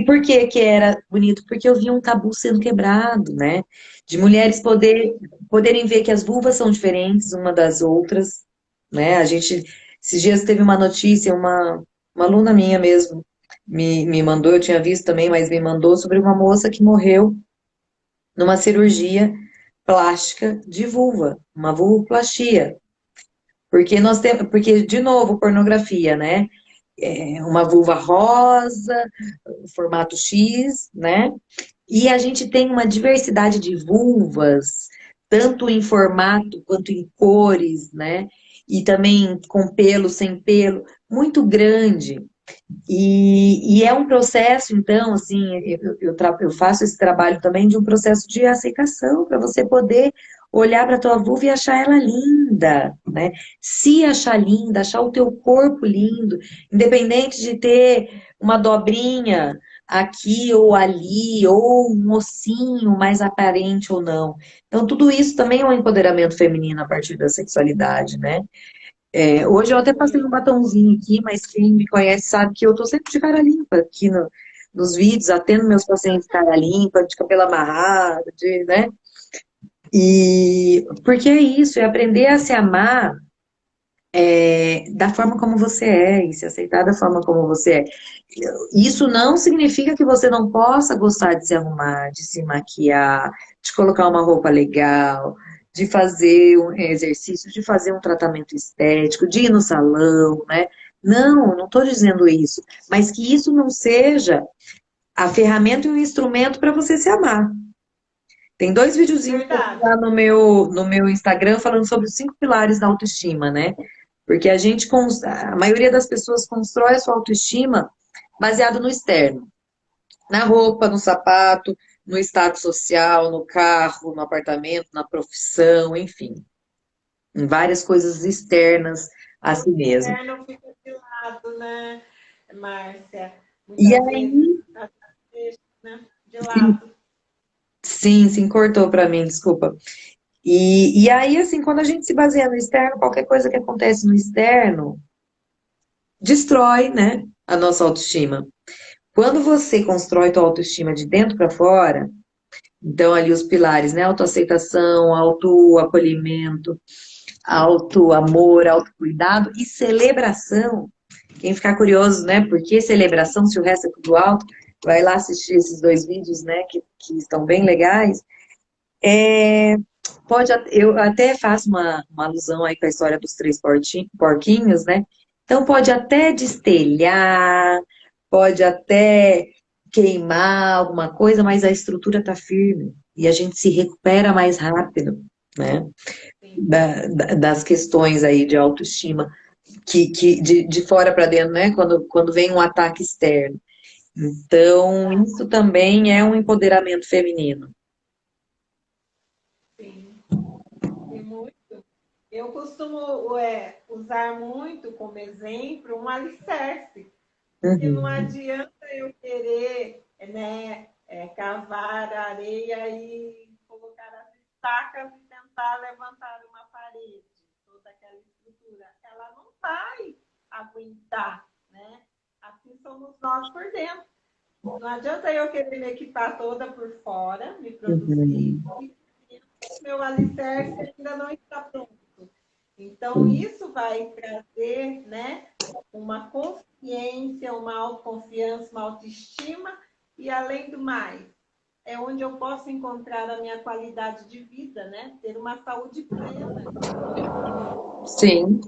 por que que era bonito? Porque eu vi um tabu sendo quebrado, né? De mulheres poderem ver que as vulvas são diferentes uma das outras, né? Esses dias teve uma notícia, uma aluna minha mesmo me mandou, eu tinha visto também, mas me mandou sobre uma moça que morreu numa cirurgia plástica de vulva, uma vulvoplastia. Porque, de novo, pornografia, né? Uma vulva rosa, formato X, né? E a gente tem uma diversidade de vulvas, tanto em formato quanto em cores, né? E também com pelo, sem pelo, muito grande. E é um processo, então, assim, eu faço esse trabalho também de um processo de aceitação, para você poder olhar para a tua vulva e achar ela linda, né? Se achar linda, achar o teu corpo lindo, independente de ter uma dobrinha aqui ou ali, ou um ossinho mais aparente ou não. Então, tudo isso também é um empoderamento feminino a partir da sexualidade, né? Hoje eu até passei um batonzinho aqui, mas quem me conhece sabe que eu tô sempre de cara limpa aqui nos vídeos, atendo meus pacientes de cara limpa, de cabelo amarrado, né? E porque é isso, é aprender a se amar da forma como você é e se aceitar da forma como você é. Isso não significa que você não possa gostar de se arrumar, de se maquiar, de colocar uma roupa legal, de fazer um exercício, de fazer um tratamento estético, de ir no salão, né? Não estou dizendo isso. Mas que isso não seja a ferramenta e o instrumento para você se amar. Tem 2 videozinhos lá no meu Instagram falando sobre os 5 pilares da autoestima, né? Porque a maioria das pessoas constrói a sua autoestima baseado no externo. Na roupa, no sapato, no status social, no carro, no apartamento, na profissão, enfim. Em várias coisas externas a si O mesmo. externo fica de lado, né, Márcia? E Muitas vezes, aí, né, de lado. sim, cortou para mim, desculpa. E aí, assim, quando a gente se baseia no externo, qualquer coisa que acontece no externo destrói, né, a nossa autoestima. Quando você constrói tua autoestima de dentro para fora, então ali os pilares, né, autoaceitação, autoacolhimento, autoamor, autocuidado e celebração. Quem ficar curioso, né, por que celebração se o resto é tudo alto, vai lá assistir esses 2 vídeos, né, que estão bem legais. Eu até faço uma alusão aí com a história dos 3 porquinhos, né? Então pode até destelhar, pode até queimar alguma coisa, mas a estrutura está firme e a gente se recupera mais rápido, né? sim, Das questões aí de autoestima de fora para dentro, né? Quando vem um ataque externo. Então, tá, isso também é um empoderamento feminino. sim, e muito. Eu costumo usar muito como exemplo um alicerce, porque não Uhum, adianta eu querer, né, cavar a areia e colocar as estacas e tentar levantar uma parede, toda aquela estrutura. Ela não vai aguentar, né? Assim somos nós por dentro. Não adianta eu querer me equipar toda por fora, me produzir, uhum, e meu alicerce ainda não está pronto. Então, isso vai trazer, né, uma consciência, uma autoconfiança, uma autoestima, e além do mais, é onde eu posso encontrar a minha qualidade de vida, né? Ter uma saúde plena. sim,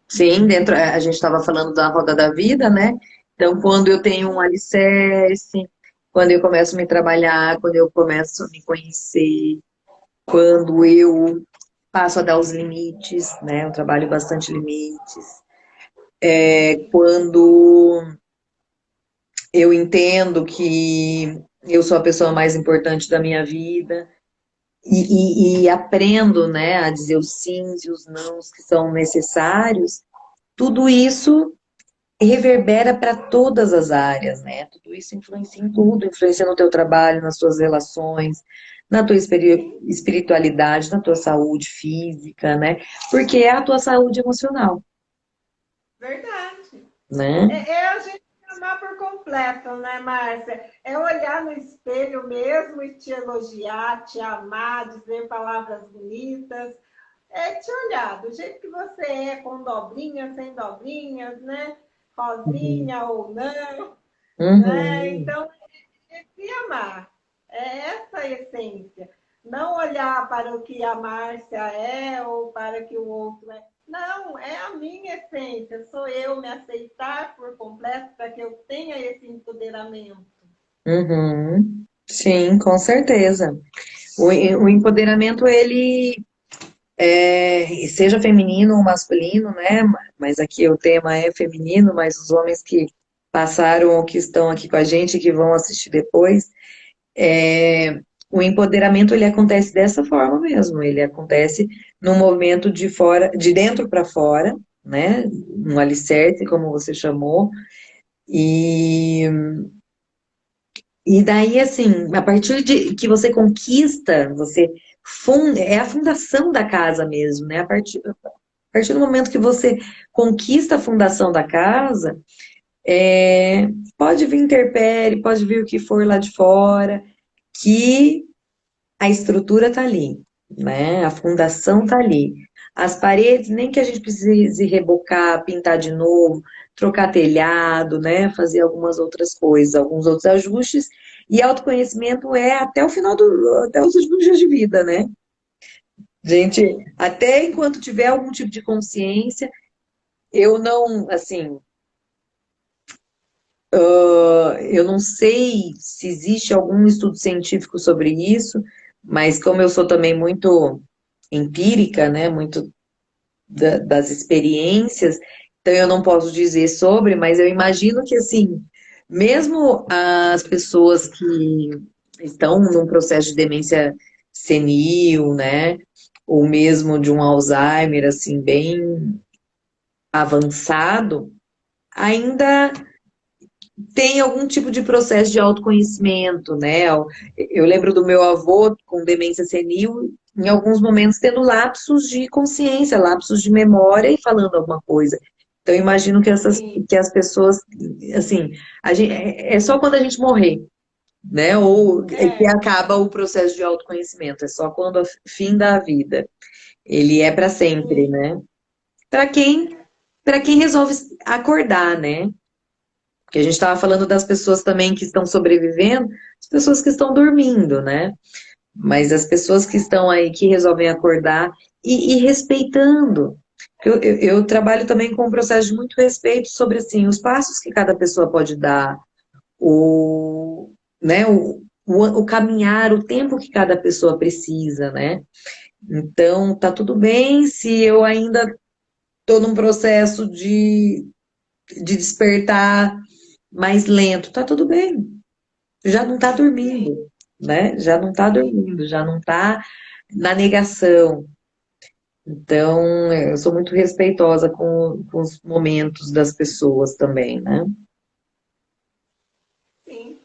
sim, dentro, a gente estava falando da roda da vida, né? Então, quando eu tenho um alicerce, quando eu começo a me trabalhar, quando eu começo a me conhecer, quando eu passo a dar os limites, né? Eu trabalho bastante limites. Quando eu entendo que eu sou a pessoa mais importante da minha vida e aprendo, né, a dizer os sims e os nãos que são necessários, tudo isso reverbera para todas as áreas, né? Tudo isso influencia em tudo, influencia no teu trabalho, nas tuas relações, na tua Sim, espiritualidade, na tua saúde física, né? Porque é a tua saúde emocional, verdade. né? É a gente amar por completo, né, Márcia? É olhar no espelho mesmo e te elogiar, te amar, dizer palavras bonitas. É te olhar do jeito que você é, com dobrinhas, sem dobrinhas, né? Uhum. Rosinha ou não, né? Uhum. Então, é se amar. É essa a essência. Não olhar para o que a Márcia é ou para o que o outro é. Não, é a minha essência. Sou eu me aceitar por completo para que eu tenha esse empoderamento. Uhum. Sim, com certeza. O empoderamento, ele seja feminino ou masculino, né? Mas aqui o tema é feminino, mas os homens que passaram ou que estão aqui com a gente, que vão assistir depois, o empoderamento ele acontece dessa forma mesmo. Ele acontece num movimento de fora, de dentro para fora, né? Um alicerce, como você chamou, e daí, assim, a partir de que você conquista, você funda, é a fundação da casa mesmo, né? A partir do momento que você conquista a fundação da casa, pode vir intempérie, pode vir o que for lá de fora, que a estrutura tá ali, né? A fundação tá ali. As paredes, nem que a gente precise rebocar, pintar de novo, trocar telhado, né? Fazer algumas outras coisas, alguns outros ajustes. E autoconhecimento é até o final até os últimos dias de vida, né? Gente, Sim, até enquanto tiver algum tipo de consciência, eu não, assim, eu não sei se existe algum estudo científico sobre isso, mas como eu sou também muito empírica, né, muito das experiências, então eu não posso dizer sobre, mas eu imagino que, assim, mesmo as pessoas que estão num processo de demência senil, né, ou mesmo de um Alzheimer, assim, bem avançado, ainda tem algum tipo de processo de autoconhecimento, né? Eu lembro do meu avô com demência senil, em alguns momentos tendo lapsos de consciência, lapsos de memória e falando alguma coisa. Então, eu imagino sim. que as pessoas, assim, é só quando a gente morrer, né? Ou é que É, acaba o processo de autoconhecimento, é só quando é fim da vida. Ele é para sempre, sim, né? Para quem, para quem resolve acordar, né? Porque a gente estava falando das pessoas também que estão sobrevivendo, as pessoas que estão dormindo, né? Mas as pessoas que estão aí, que resolvem acordar e respeitando. Eu trabalho também com um processo de muito respeito sobre, assim, os passos que cada pessoa pode dar, o, né, o caminhar, o tempo que cada pessoa precisa, né? Então, tá tudo bem se eu ainda estou num processo de despertar mais lento, tá tudo bem. Já não tá Sim, dormindo, né? Já não tá sim, dormindo, já não tá na negação. Então, eu sou muito respeitosa com os momentos das pessoas também, né? sim.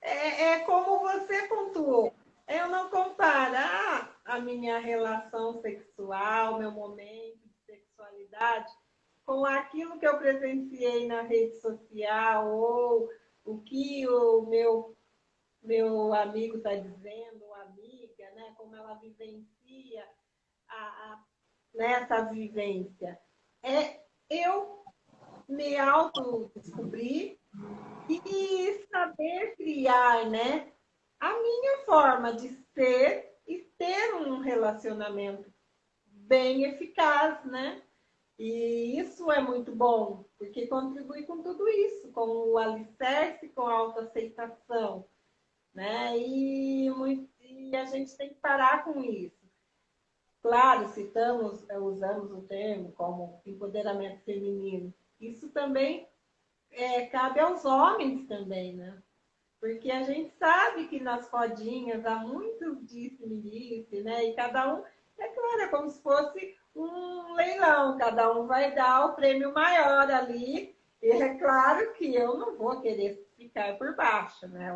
É como você pontuou. Eu não comparar a minha relação sexual, meu momento de sexualidade, com aquilo que eu presenciei na rede social ou o que o meu amigo está dizendo, ou amiga, né? Como ela vivencia a, nessa vivência. É eu me autodescobrir e saber criar, né? A minha forma de ser e ter um relacionamento bem eficaz, né? E isso é muito bom, porque contribui com tudo isso, com o alicerce, com a autoaceitação, né? E a gente tem que parar com isso. Claro, usamos o termo como empoderamento feminino. Isso também cabe aos homens também, né? Porque a gente sabe que nas rodinhas há muitos disse-me-disse, né? E cada um, é claro, é como se fosse um leilão, cada um vai dar o prêmio maior ali. E é claro que eu não vou querer ficar por baixo, né?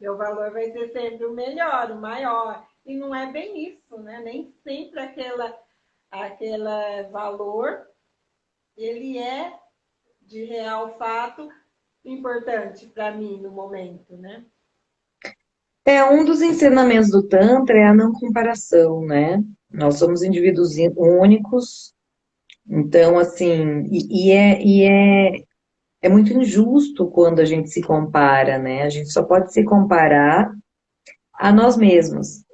Meu valor vai ser sempre o melhor, o maior. E não é bem isso, né? Nem sempre aquele valor ele é de real fato importante para mim no momento, né? Um dos ensinamentos do Tantra é a não comparação, né? Nós somos indivíduos únicos, então, assim, é muito injusto quando a gente se compara, né? A gente só pode se comparar a nós mesmos.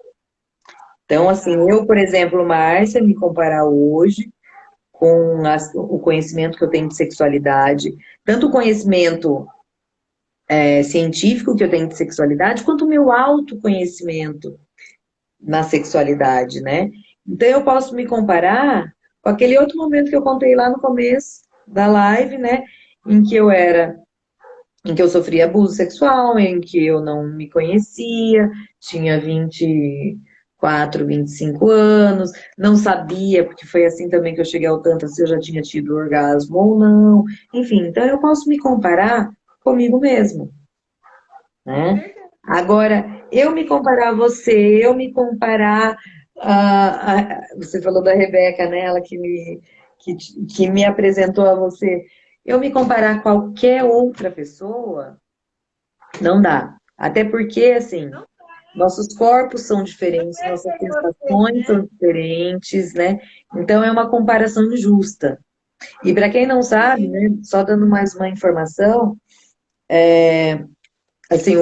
Então, assim, Exato. eu, por exemplo, Márcia, me comparar hoje com o conhecimento que eu tenho de sexualidade, tanto o conhecimento científico que eu tenho de sexualidade, quanto o meu autoconhecimento na sexualidade, né? Então eu posso me comparar com aquele outro momento que eu contei lá no começo da live, né? Em que eu era, em que eu sofria abuso sexual, em que eu não me conhecia, tinha 24, 25 anos, não sabia, porque foi assim também que eu cheguei ao tanto se eu já tinha tido orgasmo ou não. Enfim, então eu posso me comparar comigo mesmo, né? Verdade. Agora, eu me comparar a você, eu me comparar você falou da Rebeca, né? Ela que, que me apresentou a você. Eu me comparar a qualquer outra pessoa, não dá. Até porque, assim, Não nossos corpos são diferentes, vai nossas ser você, sensações né? são diferentes, né? Então é uma comparação injusta. E para quem não sabe, Sim, né, só dando mais uma informação, assim,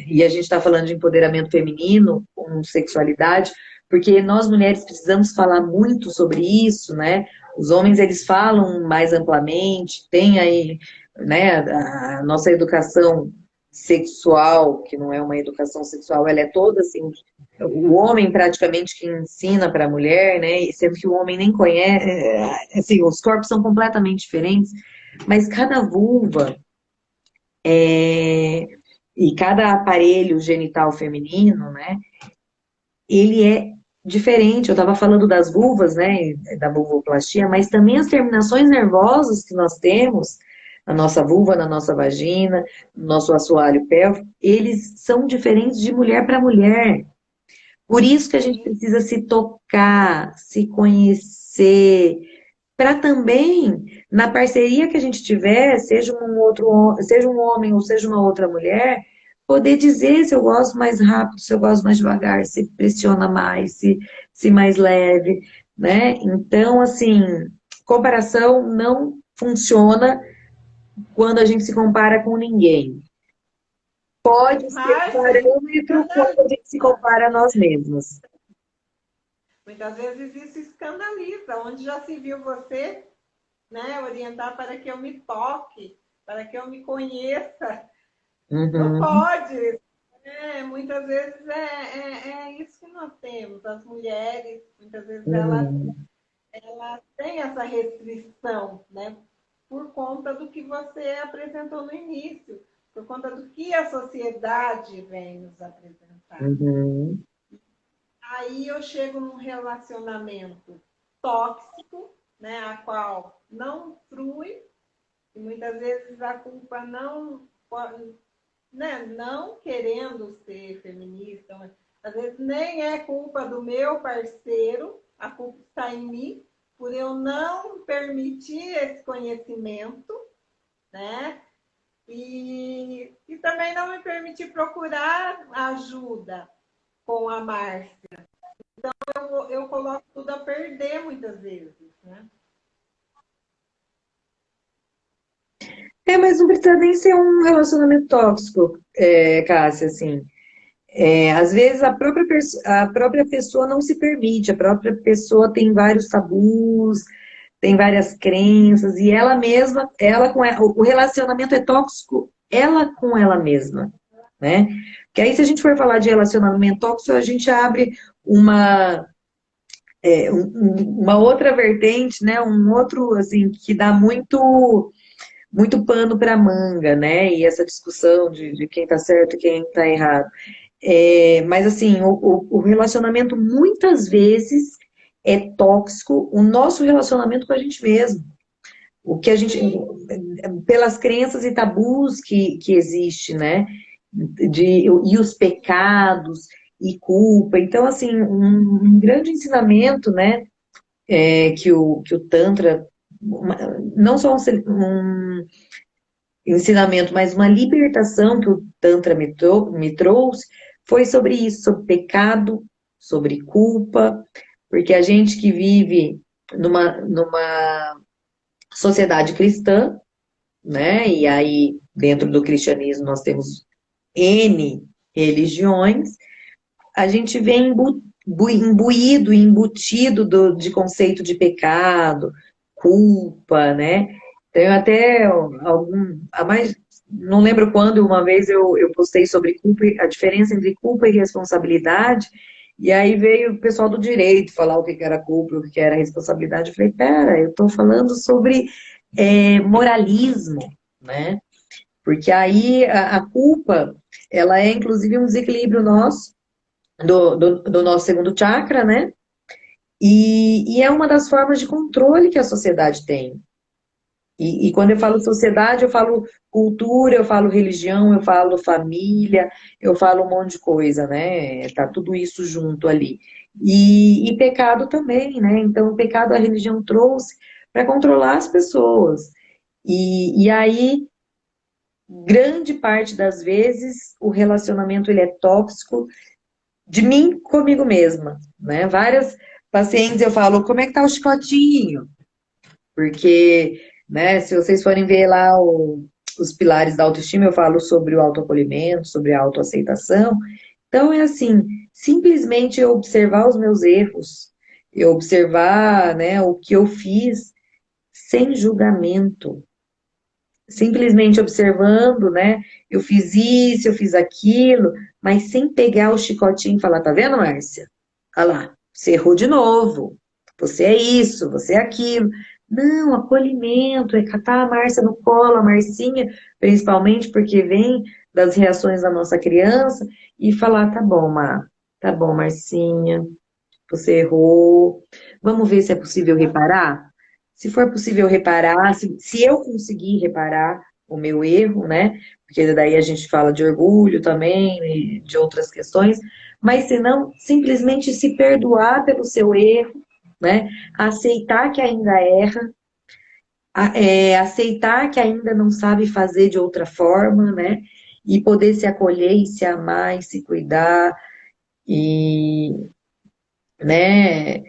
e a gente está falando de empoderamento feminino com sexualidade, porque nós mulheres precisamos falar muito sobre isso, né? Os homens eles falam mais amplamente, tem aí, né, a nossa educação sexual, que não é uma educação sexual, ela é toda assim, o homem praticamente que ensina para a mulher, né? E sendo que o homem nem conhece, assim, os corpos são completamente diferentes, mas cada vulva e cada aparelho genital feminino, né, ele é diferente. Eu estava falando das vulvas, né, da vulvoplastia, mas também as terminações nervosas que nós temos na nossa vulva, na nossa vagina, no nosso assoalho pélvico, eles são diferentes de mulher para mulher. Por isso que a gente sim. precisa se tocar, se conhecer, para também, na parceria que a gente tiver, seja um homem ou seja uma outra mulher, poder dizer se eu gosto mais rápido, se eu gosto mais devagar, se pressiona mais, se mais leve, né? Então, assim, comparação não funciona quando a gente se compara com ninguém. Pode ser Márcia, parâmetro quando a gente se compara a nós mesmos. muitas vezes isso escandaliza, onde já se viu você, né, orientar para que eu me toque, para que eu me conheça. Não Uhum, pode. Muitas vezes é isso que nós temos. As mulheres, muitas vezes uhum, elas têm essa restrição, né? Por conta do que você apresentou no início, por conta do que a sociedade vem nos apresentar. uhum. Aí eu chego num relacionamento tóxico, né, a qual não flui, e muitas vezes a culpa não, né, não querendo ser feminista, às vezes nem é culpa do meu parceiro, a culpa está em mim, por eu não permitir esse conhecimento, né? E também não me permitir procurar ajuda com a Márcia. Eu coloco tudo a perder muitas vezes, né? Mas não precisa nem ser um relacionamento tóxico, Cássia, assim. Às vezes a própria pessoa não se permite, a própria pessoa tem vários tabus, tem várias crenças, e ela mesma, o relacionamento é tóxico, ela com ela mesma, né? Que aí, se a gente for falar de relacionamento tóxico, a gente abre uma, uma outra vertente, né? Um outro, assim, que dá muito pano para manga, né? E essa discussão de quem tá certo e quem tá errado. Mas assim, o relacionamento muitas vezes é tóxico, o nosso relacionamento com a gente mesmo. O que a gente, Sim, pelas crenças e tabus que existe, né? E os pecados e culpa. Então, assim, um grande ensinamento, né? Que o Tantra, não só um ensinamento, mas uma libertação que o Tantra me trouxe, foi sobre isso, sobre pecado, sobre culpa, porque a gente que vive numa sociedade cristã, né? E aí, dentro do cristianismo, nós temos N religiões, a gente vem imbuído, embutido de conceito de pecado, culpa, né? Tem até a mais, não lembro quando, uma vez eu postei sobre culpa, a diferença entre culpa e responsabilidade, e aí veio o pessoal do direito falar o que era culpa, o que era responsabilidade. Eu falei, pera, eu estou falando sobre moralismo, né? Porque aí a culpa, ela é inclusive um desequilíbrio nosso, do nosso segundo chakra, né? E é uma das formas de controle que a sociedade tem. E quando eu falo sim, sociedade, eu falo cultura, eu falo religião, eu falo família, eu falo um monte de coisa, né? Tá tudo isso junto ali. E pecado também, né? Então, o pecado a religião trouxe para controlar as pessoas. E aí, grande parte das vezes, o relacionamento ele é tóxico de mim comigo mesma, né? Várias pacientes eu falo, como é que tá o chicotinho? Porque, né, se vocês forem ver lá os pilares da autoestima, eu falo sobre o autoacolhimento, sobre a autoaceitação. Então, é assim, simplesmente eu observar os meus erros, eu observar, né, o que eu fiz sem julgamento, simplesmente observando, né, eu fiz isso, eu fiz aquilo, mas sem pegar o chicotinho e falar, tá vendo, Márcia? Olha lá, você errou de novo, você é isso, você é aquilo. Não, acolhimento, é catar a Márcia no colo, a Marcinha, principalmente porque vem das reações da nossa criança, e falar, tá bom, Marcinha, você errou, vamos ver se é possível reparar? Se for possível reparar, se eu conseguir reparar o meu erro, né? Porque daí a gente fala de orgulho também, e de outras questões, mas se não, simplesmente se perdoar pelo seu erro, né? Aceitar que ainda erra, aceitar que ainda não sabe fazer de outra forma, né? E poder se acolher e se amar e se cuidar, e, né?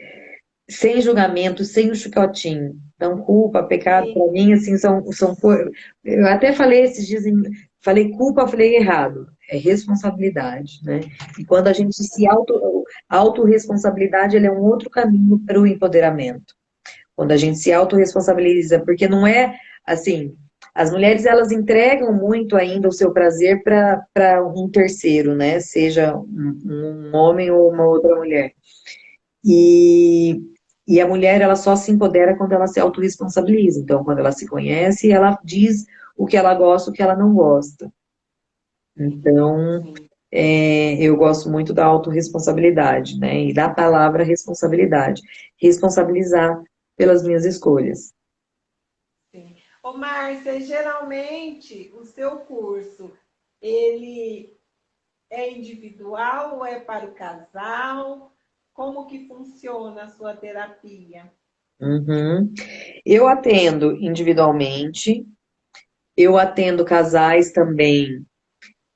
Sem julgamento, sem o chicotinho. Então, culpa, pecado, sim. para mim, assim, são coisas. Eu até falei esses dias, falei culpa, falei errado. É responsabilidade, né? E quando a gente se autorresponsabilidade, ele é um outro caminho para o empoderamento. Quando a gente se autorresponsabiliza, porque não é assim. as mulheres, elas entregam muito ainda o seu prazer para um terceiro, né? Seja um homem ou uma outra mulher. E, e a mulher, ela só se empodera quando ela se autorresponsabiliza. Então, quando ela se conhece, ela diz o que ela gosta, o que ela não gosta. Então, Sim, eu gosto muito da autorresponsabilidade, né? E da palavra responsabilidade. Responsabilizar pelas minhas escolhas. sim. Ô, Márcia, geralmente o seu curso, ele é individual ou é para o casal? Como que funciona a sua terapia? Uhum. Eu atendo individualmente, eu atendo casais também.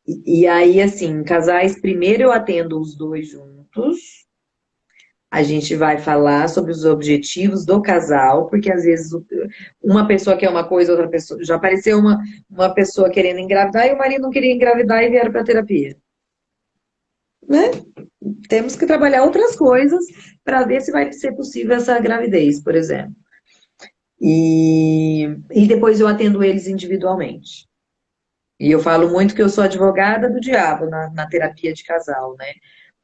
E aí, assim, casais, primeiro eu atendo os dois juntos. A gente vai falar sobre os objetivos do casal, porque às vezes uma pessoa quer uma coisa, outra pessoa. Já apareceu uma pessoa querendo engravidar e o marido não queria engravidar e vieram para terapia. Né? Temos que trabalhar outras coisas para ver se vai ser possível essa gravidez, por exemplo. E depois eu atendo eles individualmente. E eu falo muito que eu sou advogada do diabo na terapia de casal, né?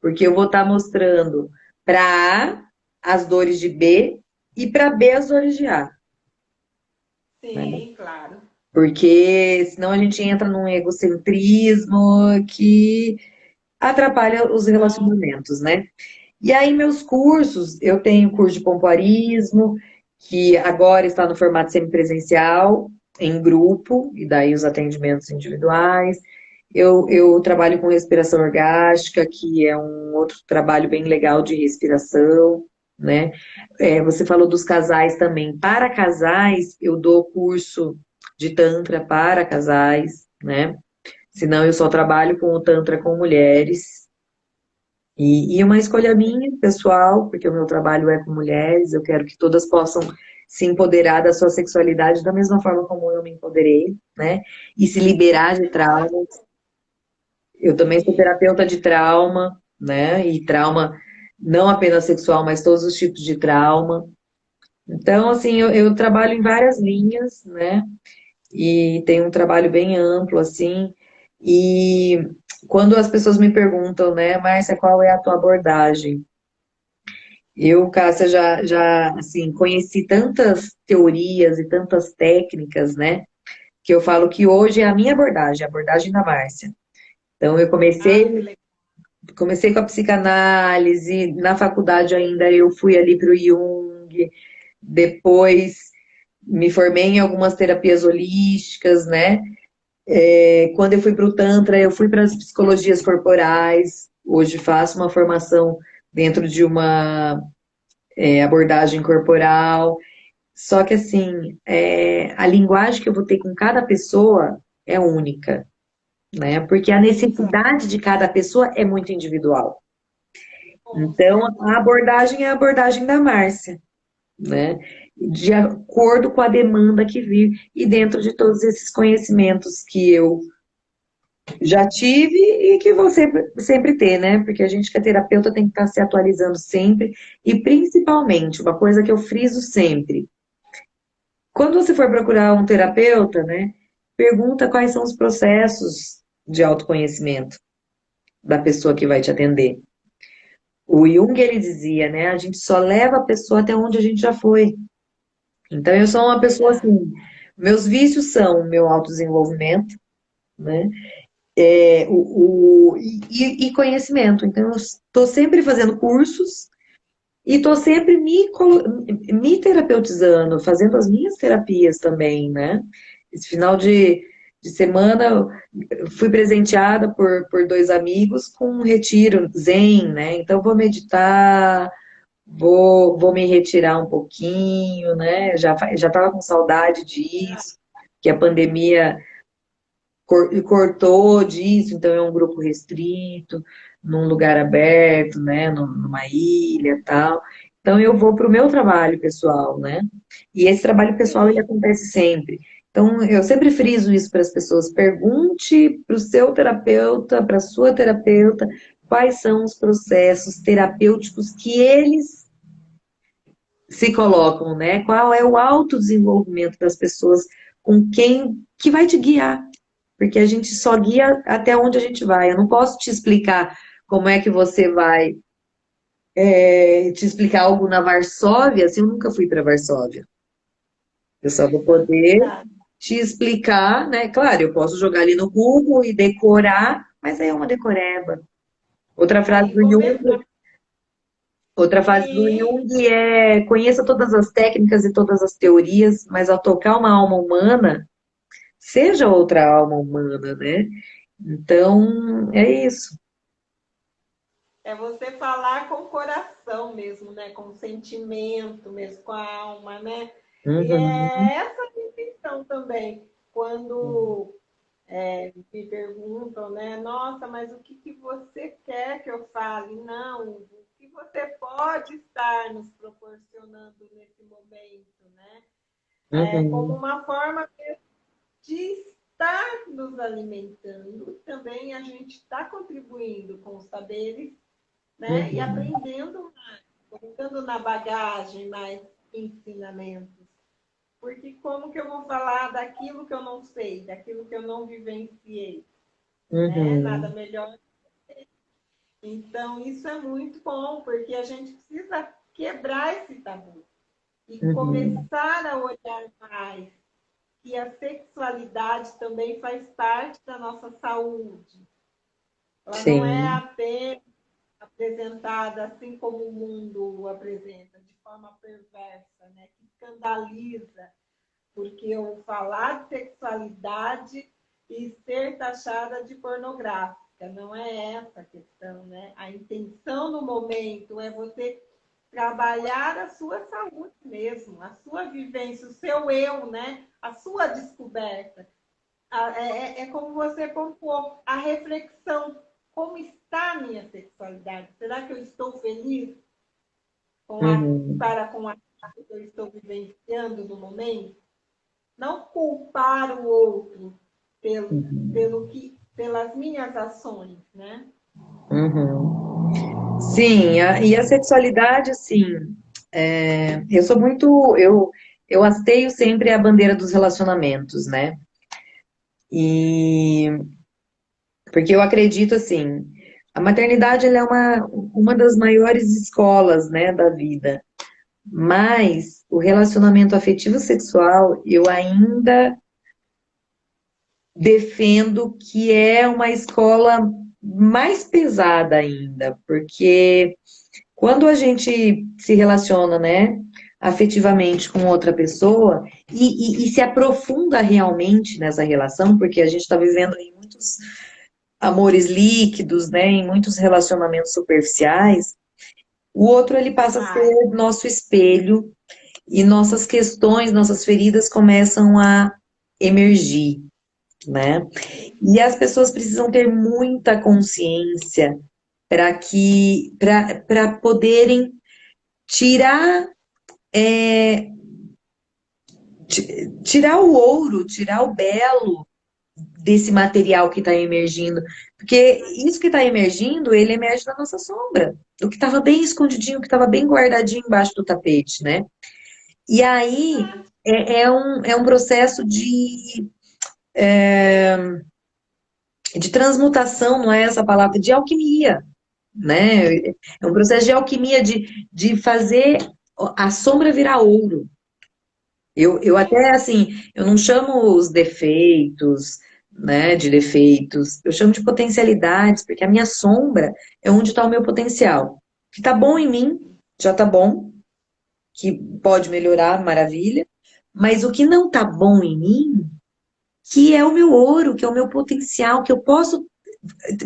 Porque eu vou estar mostrando para A as dores de B e para B as dores de A, né? Sim, claro. Porque senão a gente entra num egocentrismo que atrapalha os Não, relacionamentos, né? E aí, meus cursos, eu tenho curso de pompoarismo, que agora está no formato semipresencial, em grupo, e daí os atendimentos individuais. Eu trabalho com respiração orgástica, que é um outro trabalho bem legal de respiração, né? Você falou dos casais também. Para casais, eu dou curso de Tantra para casais, né? Senão eu só trabalho com o Tantra com mulheres. E uma escolha minha, pessoal, porque o meu trabalho é com mulheres, eu quero que todas possam se empoderar da sua sexualidade da mesma forma como eu me empoderei, né? E se liberar de traumas. Eu também sou sim. terapeuta de trauma, né? E trauma não apenas sexual, mas todos os tipos de trauma. Então, assim, eu trabalho em várias linhas, né? E tenho um trabalho bem amplo, assim. E quando as pessoas me perguntam, né, Márcia, qual é a tua abordagem? Eu, Cássia, já assim, conheci tantas teorias e tantas técnicas, né? Que eu falo que hoje é a abordagem da Márcia. Então, eu Ai, que legal. comecei com a psicanálise, na faculdade ainda eu fui ali para o Jung, depois me formei em algumas terapias holísticas, né? Quando eu fui para o Tantra, eu fui para as psicologias corporais. Hoje faço uma formação dentro de uma abordagem corporal. Só que, assim, a linguagem que eu vou ter com cada pessoa é única, né? Porque a Exato, necessidade de cada pessoa é muito individual. com Então, a certeza. abordagem é a abordagem da Márcia, né? De acordo com a demanda que vive e dentro de todos esses conhecimentos que eu já tive e que vou sempre ter, né? Porque a gente que é terapeuta tem que estar se atualizando sempre e principalmente, uma coisa que eu friso sempre, quando você for procurar um terapeuta, né, pergunta quais são os processos de autoconhecimento da pessoa que vai te atender. O Jung, ele dizia, né, a gente só leva a pessoa até onde a gente já foi. Então, eu sou uma pessoa Verdade. assim, meus vícios são o meu autodesenvolvimento, né, e conhecimento. Então, eu estou sempre fazendo cursos e estou sempre me terapeutizando, fazendo as minhas terapias também, né? Esse final de semana eu fui presenteada por dois amigos com um retiro zen, né? Então vou meditar, vou me retirar um pouquinho, né? Já estava com saudade disso, que a pandemia cortou disso, então é um grupo restrito, num lugar aberto, né, numa ilha, tal. Então eu vou para o meu trabalho pessoal, né? E esse trabalho pessoal ele Sim, acontece sempre. Então eu sempre friso isso para as pessoas. Pergunte para o seu terapeuta, para a sua terapeuta, quais são os processos terapêuticos que eles se colocam, né? Qual é o autodesenvolvimento das pessoas com quem que vai te guiar, porque a gente só guia até onde a gente vai. Eu não posso te explicar como é que você vai te explicar algo na Varsóvia, se eu nunca fui para Varsóvia. Eu só vou poder Verdade. te explicar, né? Claro, eu posso jogar ali no Google e decorar, mas aí é uma decoreba. Outra frase Aí do começar. Jung, outra frase do Sim, Jung é: conheça todas as técnicas e todas as teorias, mas ao tocar uma alma humana, seja outra alma humana, né? Então, é isso. é você falar com o coração mesmo, né? Com o sentimento mesmo, com a alma, né? E Uhum, é essa a minha intenção também. Quando me perguntam, né? Nossa, mas o que você quer que eu fale? Não, o que você pode estar nos proporcionando nesse momento, né? Como uhum, uma forma de estar nos alimentando, também a gente está contribuindo com os saberes, né? E uhum, aprendendo mais, colocando na bagagem mais ensinamentos. Porque como que eu vou falar daquilo que eu não sei, daquilo que eu não vivenciei, né? Nada uhum, melhor. Então, isso é muito bom, porque a gente precisa quebrar esse tabu e uhum. começar a olhar mais que a sexualidade também faz parte da nossa saúde. Ela não é Sim. apenas apresentada assim como o mundo apresenta, de forma perversa, né? Que escandaliza, porque eu falar de sexualidade e ser taxada de pornográfica, não é essa a questão, né? A intenção no momento é você trabalhar a sua saúde mesmo, a sua vivência, o seu eu, né? A sua descoberta. É como você pontuou, a reflexão. Como está a minha sexualidade? Será que eu estou feliz Uhum, para com a que eu estou vivenciando no momento? Não culpar o outro uhum, pelas minhas ações, né? uhum. Sim, e a sexualidade, assim, eu sou muito, eu hasteio sempre a bandeira dos relacionamentos, né? E porque eu acredito assim, a maternidade ela é uma das maiores escolas, né, da vida. Mas o relacionamento afetivo sexual, eu ainda defendo que é uma escola mais pesada ainda, porque quando a gente se relaciona, né, afetivamente com outra pessoa e se aprofunda realmente nessa relação, porque a gente está vivendo em muitos amores líquidos, né, em muitos relacionamentos superficiais, o outro ele passa a Demais. ser nosso espelho e nossas questões, nossas feridas começam a emergir, né? E as pessoas precisam ter muita consciência para poderem tirar tirar o ouro, tirar o belo desse material que está emergindo. Porque isso que está emergindo, ele emerge da nossa sombra, do que estava bem escondidinho, que estava bem guardadinho embaixo do tapete, né? E aí é um processo de transmutação, não é essa palavra, de alquimia, né? É um processo de alquimia, de fazer a sombra virar ouro. Eu até, assim, eu não chamo os defeitos, né, de defeitos, eu chamo de potencialidades, porque a minha sombra é onde está o meu potencial. Que tá bom em mim, já tá bom, que pode melhorar, maravilha, mas o que não tá bom em mim, que é o meu ouro, que é o meu potencial, que eu posso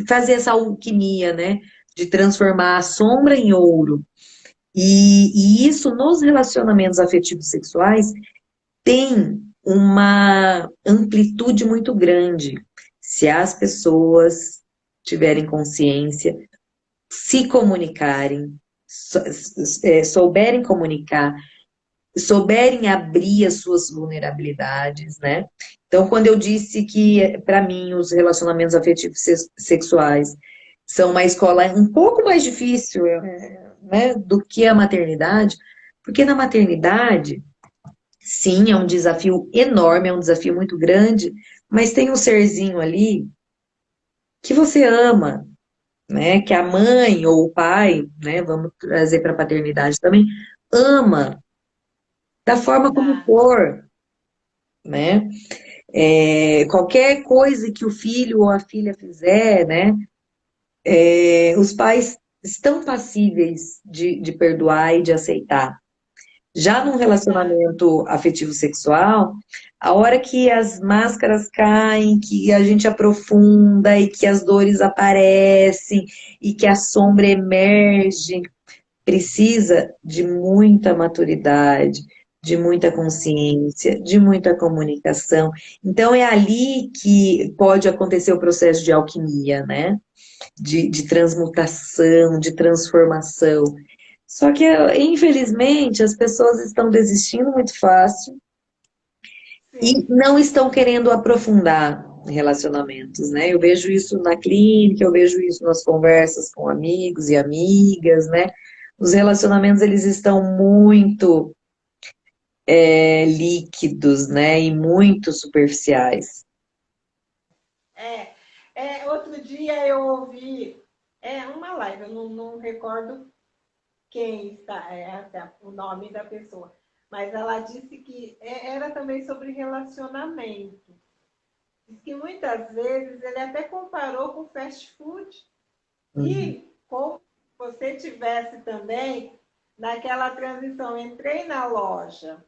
fazer essa alquimia, né, de transformar a sombra em ouro. E isso nos relacionamentos afetivos sexuais tem uma amplitude muito grande se as pessoas tiverem consciência, se comunicarem, souberem comunicar, souberem abrir as suas vulnerabilidades, né? Então, quando eu disse que, para mim, os relacionamentos afetivos sexuais são uma escola um pouco mais difícil, né, do que a maternidade, porque na maternidade Sim, é um desafio enorme, é um desafio muito grande, mas tem um serzinho ali que você ama, né? Que a mãe ou o pai, né? Vamos trazer para a paternidade também, ama da forma como Verdade. for, né? Qualquer coisa que o filho ou a filha fizer, né? Os pais estão passíveis de perdoar e de aceitar. Já num Verdade. relacionamento afetivo sexual, a hora que as máscaras caem, que a gente aprofunda e que as dores aparecem e que a sombra emerge, precisa de muita maturidade, de muita consciência, de muita comunicação. Então é ali que pode acontecer o processo de alquimia, né? De transmutação, de transformação. Só que, infelizmente, as pessoas estão desistindo muito fácil e Sim. não estão querendo aprofundar relacionamentos, né? Eu vejo isso na clínica, eu vejo isso nas conversas com amigos e amigas, né? Os relacionamentos, eles estão muito líquidos, né? E muito superficiais. É, outro dia eu ouvi uma live, eu não recordo quem está, até o nome da pessoa, mas ela disse que era também sobre relacionamento. Diz que muitas vezes ele até comparou com fast food Uhum. e como você tivesse também naquela transição, entrei na loja,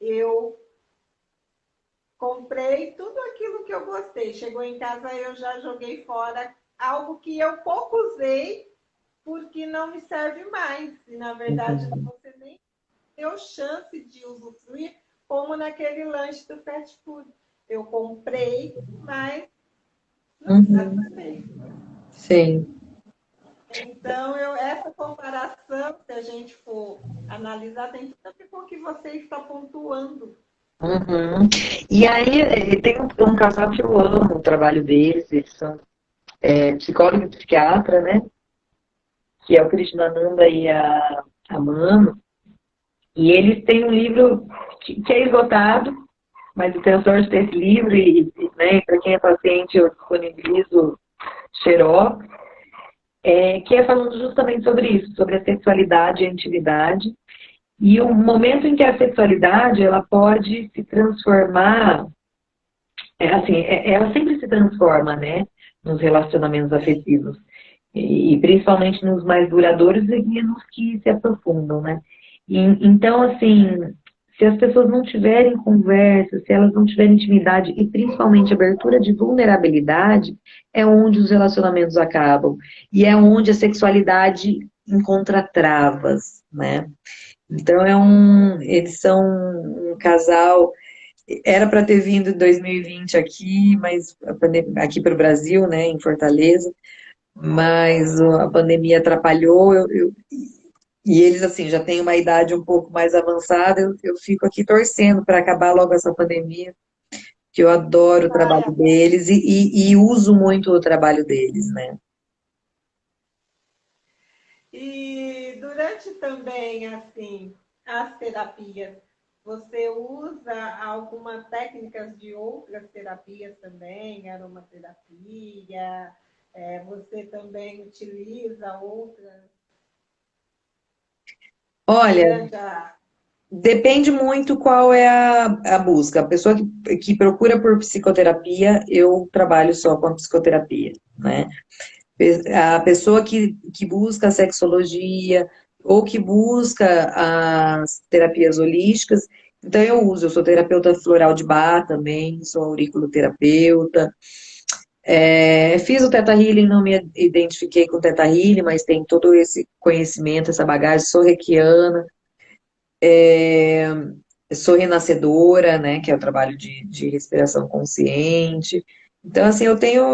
eu comprei tudo aquilo que eu gostei. Chegou em casa, eu já joguei fora algo que eu pouco usei porque não me serve mais. E na verdade Uhum. você nem deu chance de usufruir, como naquele lanche do fast food. Eu comprei, mas não Uhum. satisfez. Sim. Então, essa comparação, se a gente for analisar, tem tudo a ver com o que você está pontuando. Uhum. E aí, tem um casal que eu amo o trabalho deles, eles são psicólogo e psiquiatra, né? Que é o Krishnananda e a Mano. E eles têm um livro que é esgotado, mas eu tenho sorte de ter esse livro né, para quem é paciente eu disponibilizo xerox, que é falando justamente sobre isso, sobre a sexualidade e a intimidade. E o momento em que a sexualidade ela pode se transformar, assim, ela sempre se transforma, né, nos relacionamentos afetivos. E principalmente nos mais duradouros e nos que se aprofundam, né? Então, assim, se as pessoas não tiverem conversa, se elas não tiverem intimidade e principalmente abertura de vulnerabilidade, é onde os relacionamentos acabam. E é onde a sexualidade encontra travas, né? Então, eles são um casal. Era para ter vindo em 2020 aqui, mas aqui para o Brasil, né, em Fortaleza, mas a pandemia atrapalhou, e eles, assim, já têm uma idade um pouco mais avançada, eu fico aqui torcendo para acabar logo essa pandemia, que eu adoro o trabalho Ah, deles e uso muito o trabalho deles, né? e durante também, assim, as terapias, você usa algumas técnicas de outras terapias também, aromaterapia, você também utiliza outras Olha, durante a... depende muito qual é a busca. A pessoa que procura por psicoterapia, eu trabalho só com a psicoterapia, né? A pessoa que busca a sexologia ou que busca as terapias holísticas, então eu sou terapeuta floral de Bach também, sou auriculoterapeuta. Fiz o Theta Healing, não me identifiquei com o Theta Healing, mas tem todo esse conhecimento, essa bagagem, sou reikiana, sou renascedora, né, que é o trabalho de respiração consciente. Então, assim, eu tenho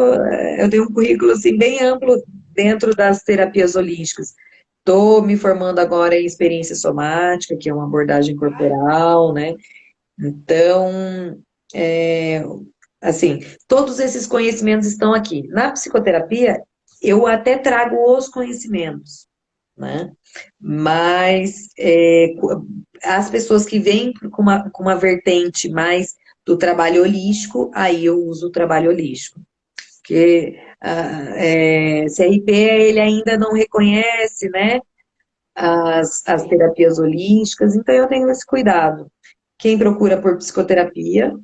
um currículo, assim, bem amplo dentro das terapias holísticas. Estou me formando agora em experiência somática, que é uma abordagem corporal, né? Então, é, assim, todos esses conhecimentos estão aqui. Na psicoterapia, eu até trago os conhecimentos, né? Mas as pessoas que vêm com uma vertente mais do trabalho holístico, aí eu uso o trabalho holístico. Porque CRP ele ainda não reconhece, né, as terapias holísticas, então eu tenho esse cuidado. Quem procura por psicoterapia,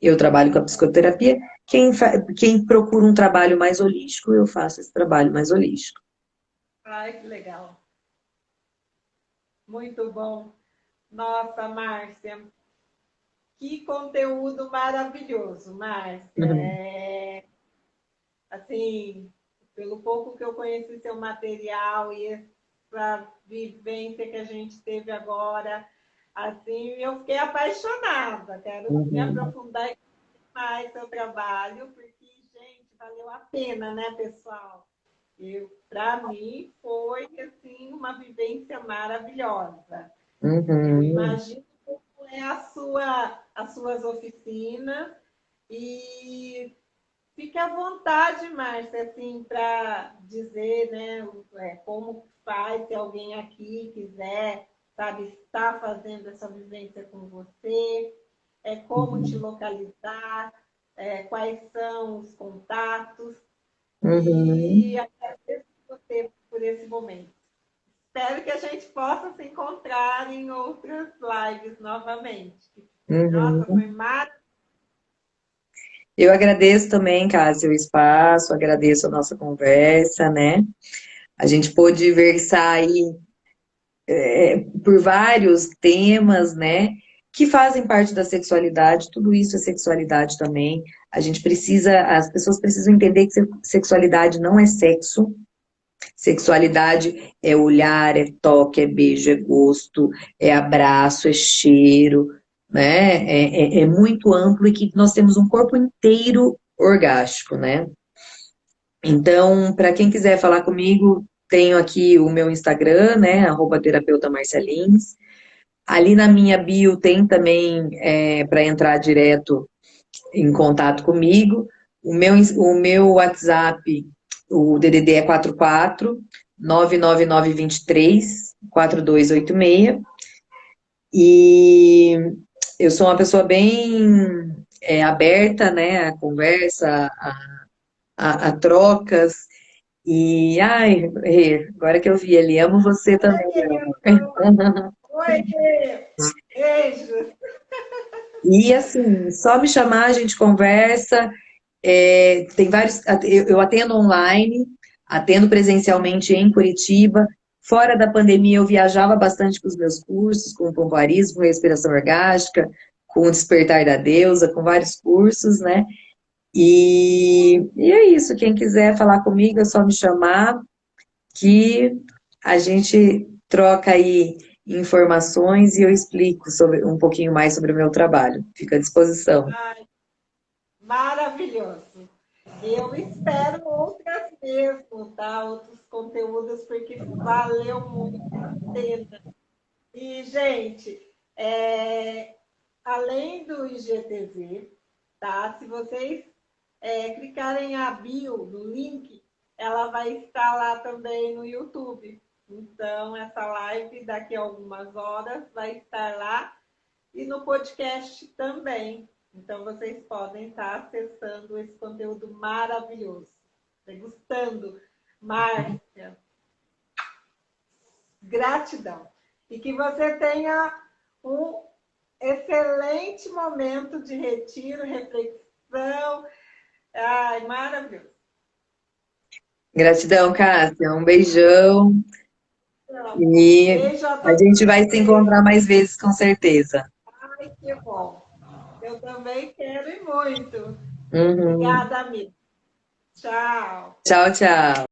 eu trabalho com a psicoterapia. Quem procura um trabalho mais holístico, eu faço esse trabalho mais holístico. Ai, que legal. Muito bom. Nossa, Márcia, que conteúdo maravilhoso, Márcia. Uhum. Assim, pelo pouco que eu conheci seu material e essa vivência que a gente teve agora, assim, eu fiquei apaixonada. Quero me Uhum. aprofundar mais seu trabalho, porque, gente, valeu a pena, né, pessoal? Para mim, foi, assim, uma vivência maravilhosa. Eu Uhum. imagino como é as suas oficinas e fique à vontade, Márcia, assim, para dizer, né, como faz, se alguém aqui quiser, sabe, estar fazendo essa vivência com você, como te Uhum. localizar, quais são os contatos, Uhum. e agradeço você por esse momento. Espero que a gente possa se encontrar em outras lives novamente. Nossa, Uhum. foi maravilhoso. Eu agradeço também, Cássia, o espaço, agradeço a nossa conversa, né? A gente pôde versar aí por vários temas, né? Que fazem parte da sexualidade, tudo isso é sexualidade também. A gente precisa, as pessoas precisam entender que sexualidade não é sexo, sexualidade é olhar, é toque, é beijo, é gosto, é abraço, é cheiro, né? É muito amplo e que nós temos um corpo inteiro orgástico, né? Então, para quem quiser falar comigo, tenho aqui o meu Instagram, né? @terapeuta Marcia Lins. Ali na minha bio tem também para entrar direto em contato comigo. O meu WhatsApp, o DDD é 44 99923 4286. E eu sou uma pessoa bem aberta, né, a conversa, a trocas. E, ai, agora que eu vi ele, amo você também, meu amor. Oi, beijo. E assim, só me chamar, a gente conversa. Tem vários. Eu atendo online, atendo presencialmente em Curitiba. Fora da pandemia, eu viajava bastante com os meus cursos, com pompoarismo, respiração orgástica, com o despertar da deusa, com vários cursos, né? E é isso. Quem quiser falar comigo, é só me chamar, que a gente troca aí informações e eu explico um pouquinho mais sobre o meu trabalho. Fico à disposição. Ai, maravilhoso. Eu espero outras mesmo, tá? Outros conteúdos, porque valeu muito a pena. E, gente, além do IGTV, tá? Se vocês clicarem a bio no link, ela vai estar lá também no YouTube. Então, essa live daqui a algumas horas vai estar lá e no podcast também. Então, vocês podem estar acessando esse conteúdo maravilhoso, degustando. Márcia, gratidão. E que você tenha um excelente momento de retiro, reflexão. Ai, maravilhoso. Gratidão, Cássia. Um beijão. Então, E beijo a a todos gente vai se vocês. encontrar mais vezes, com certeza. Ai, que bom. Eu também quero e muito. Uhum. Obrigada, amigo. Tchau. Tchau, tchau.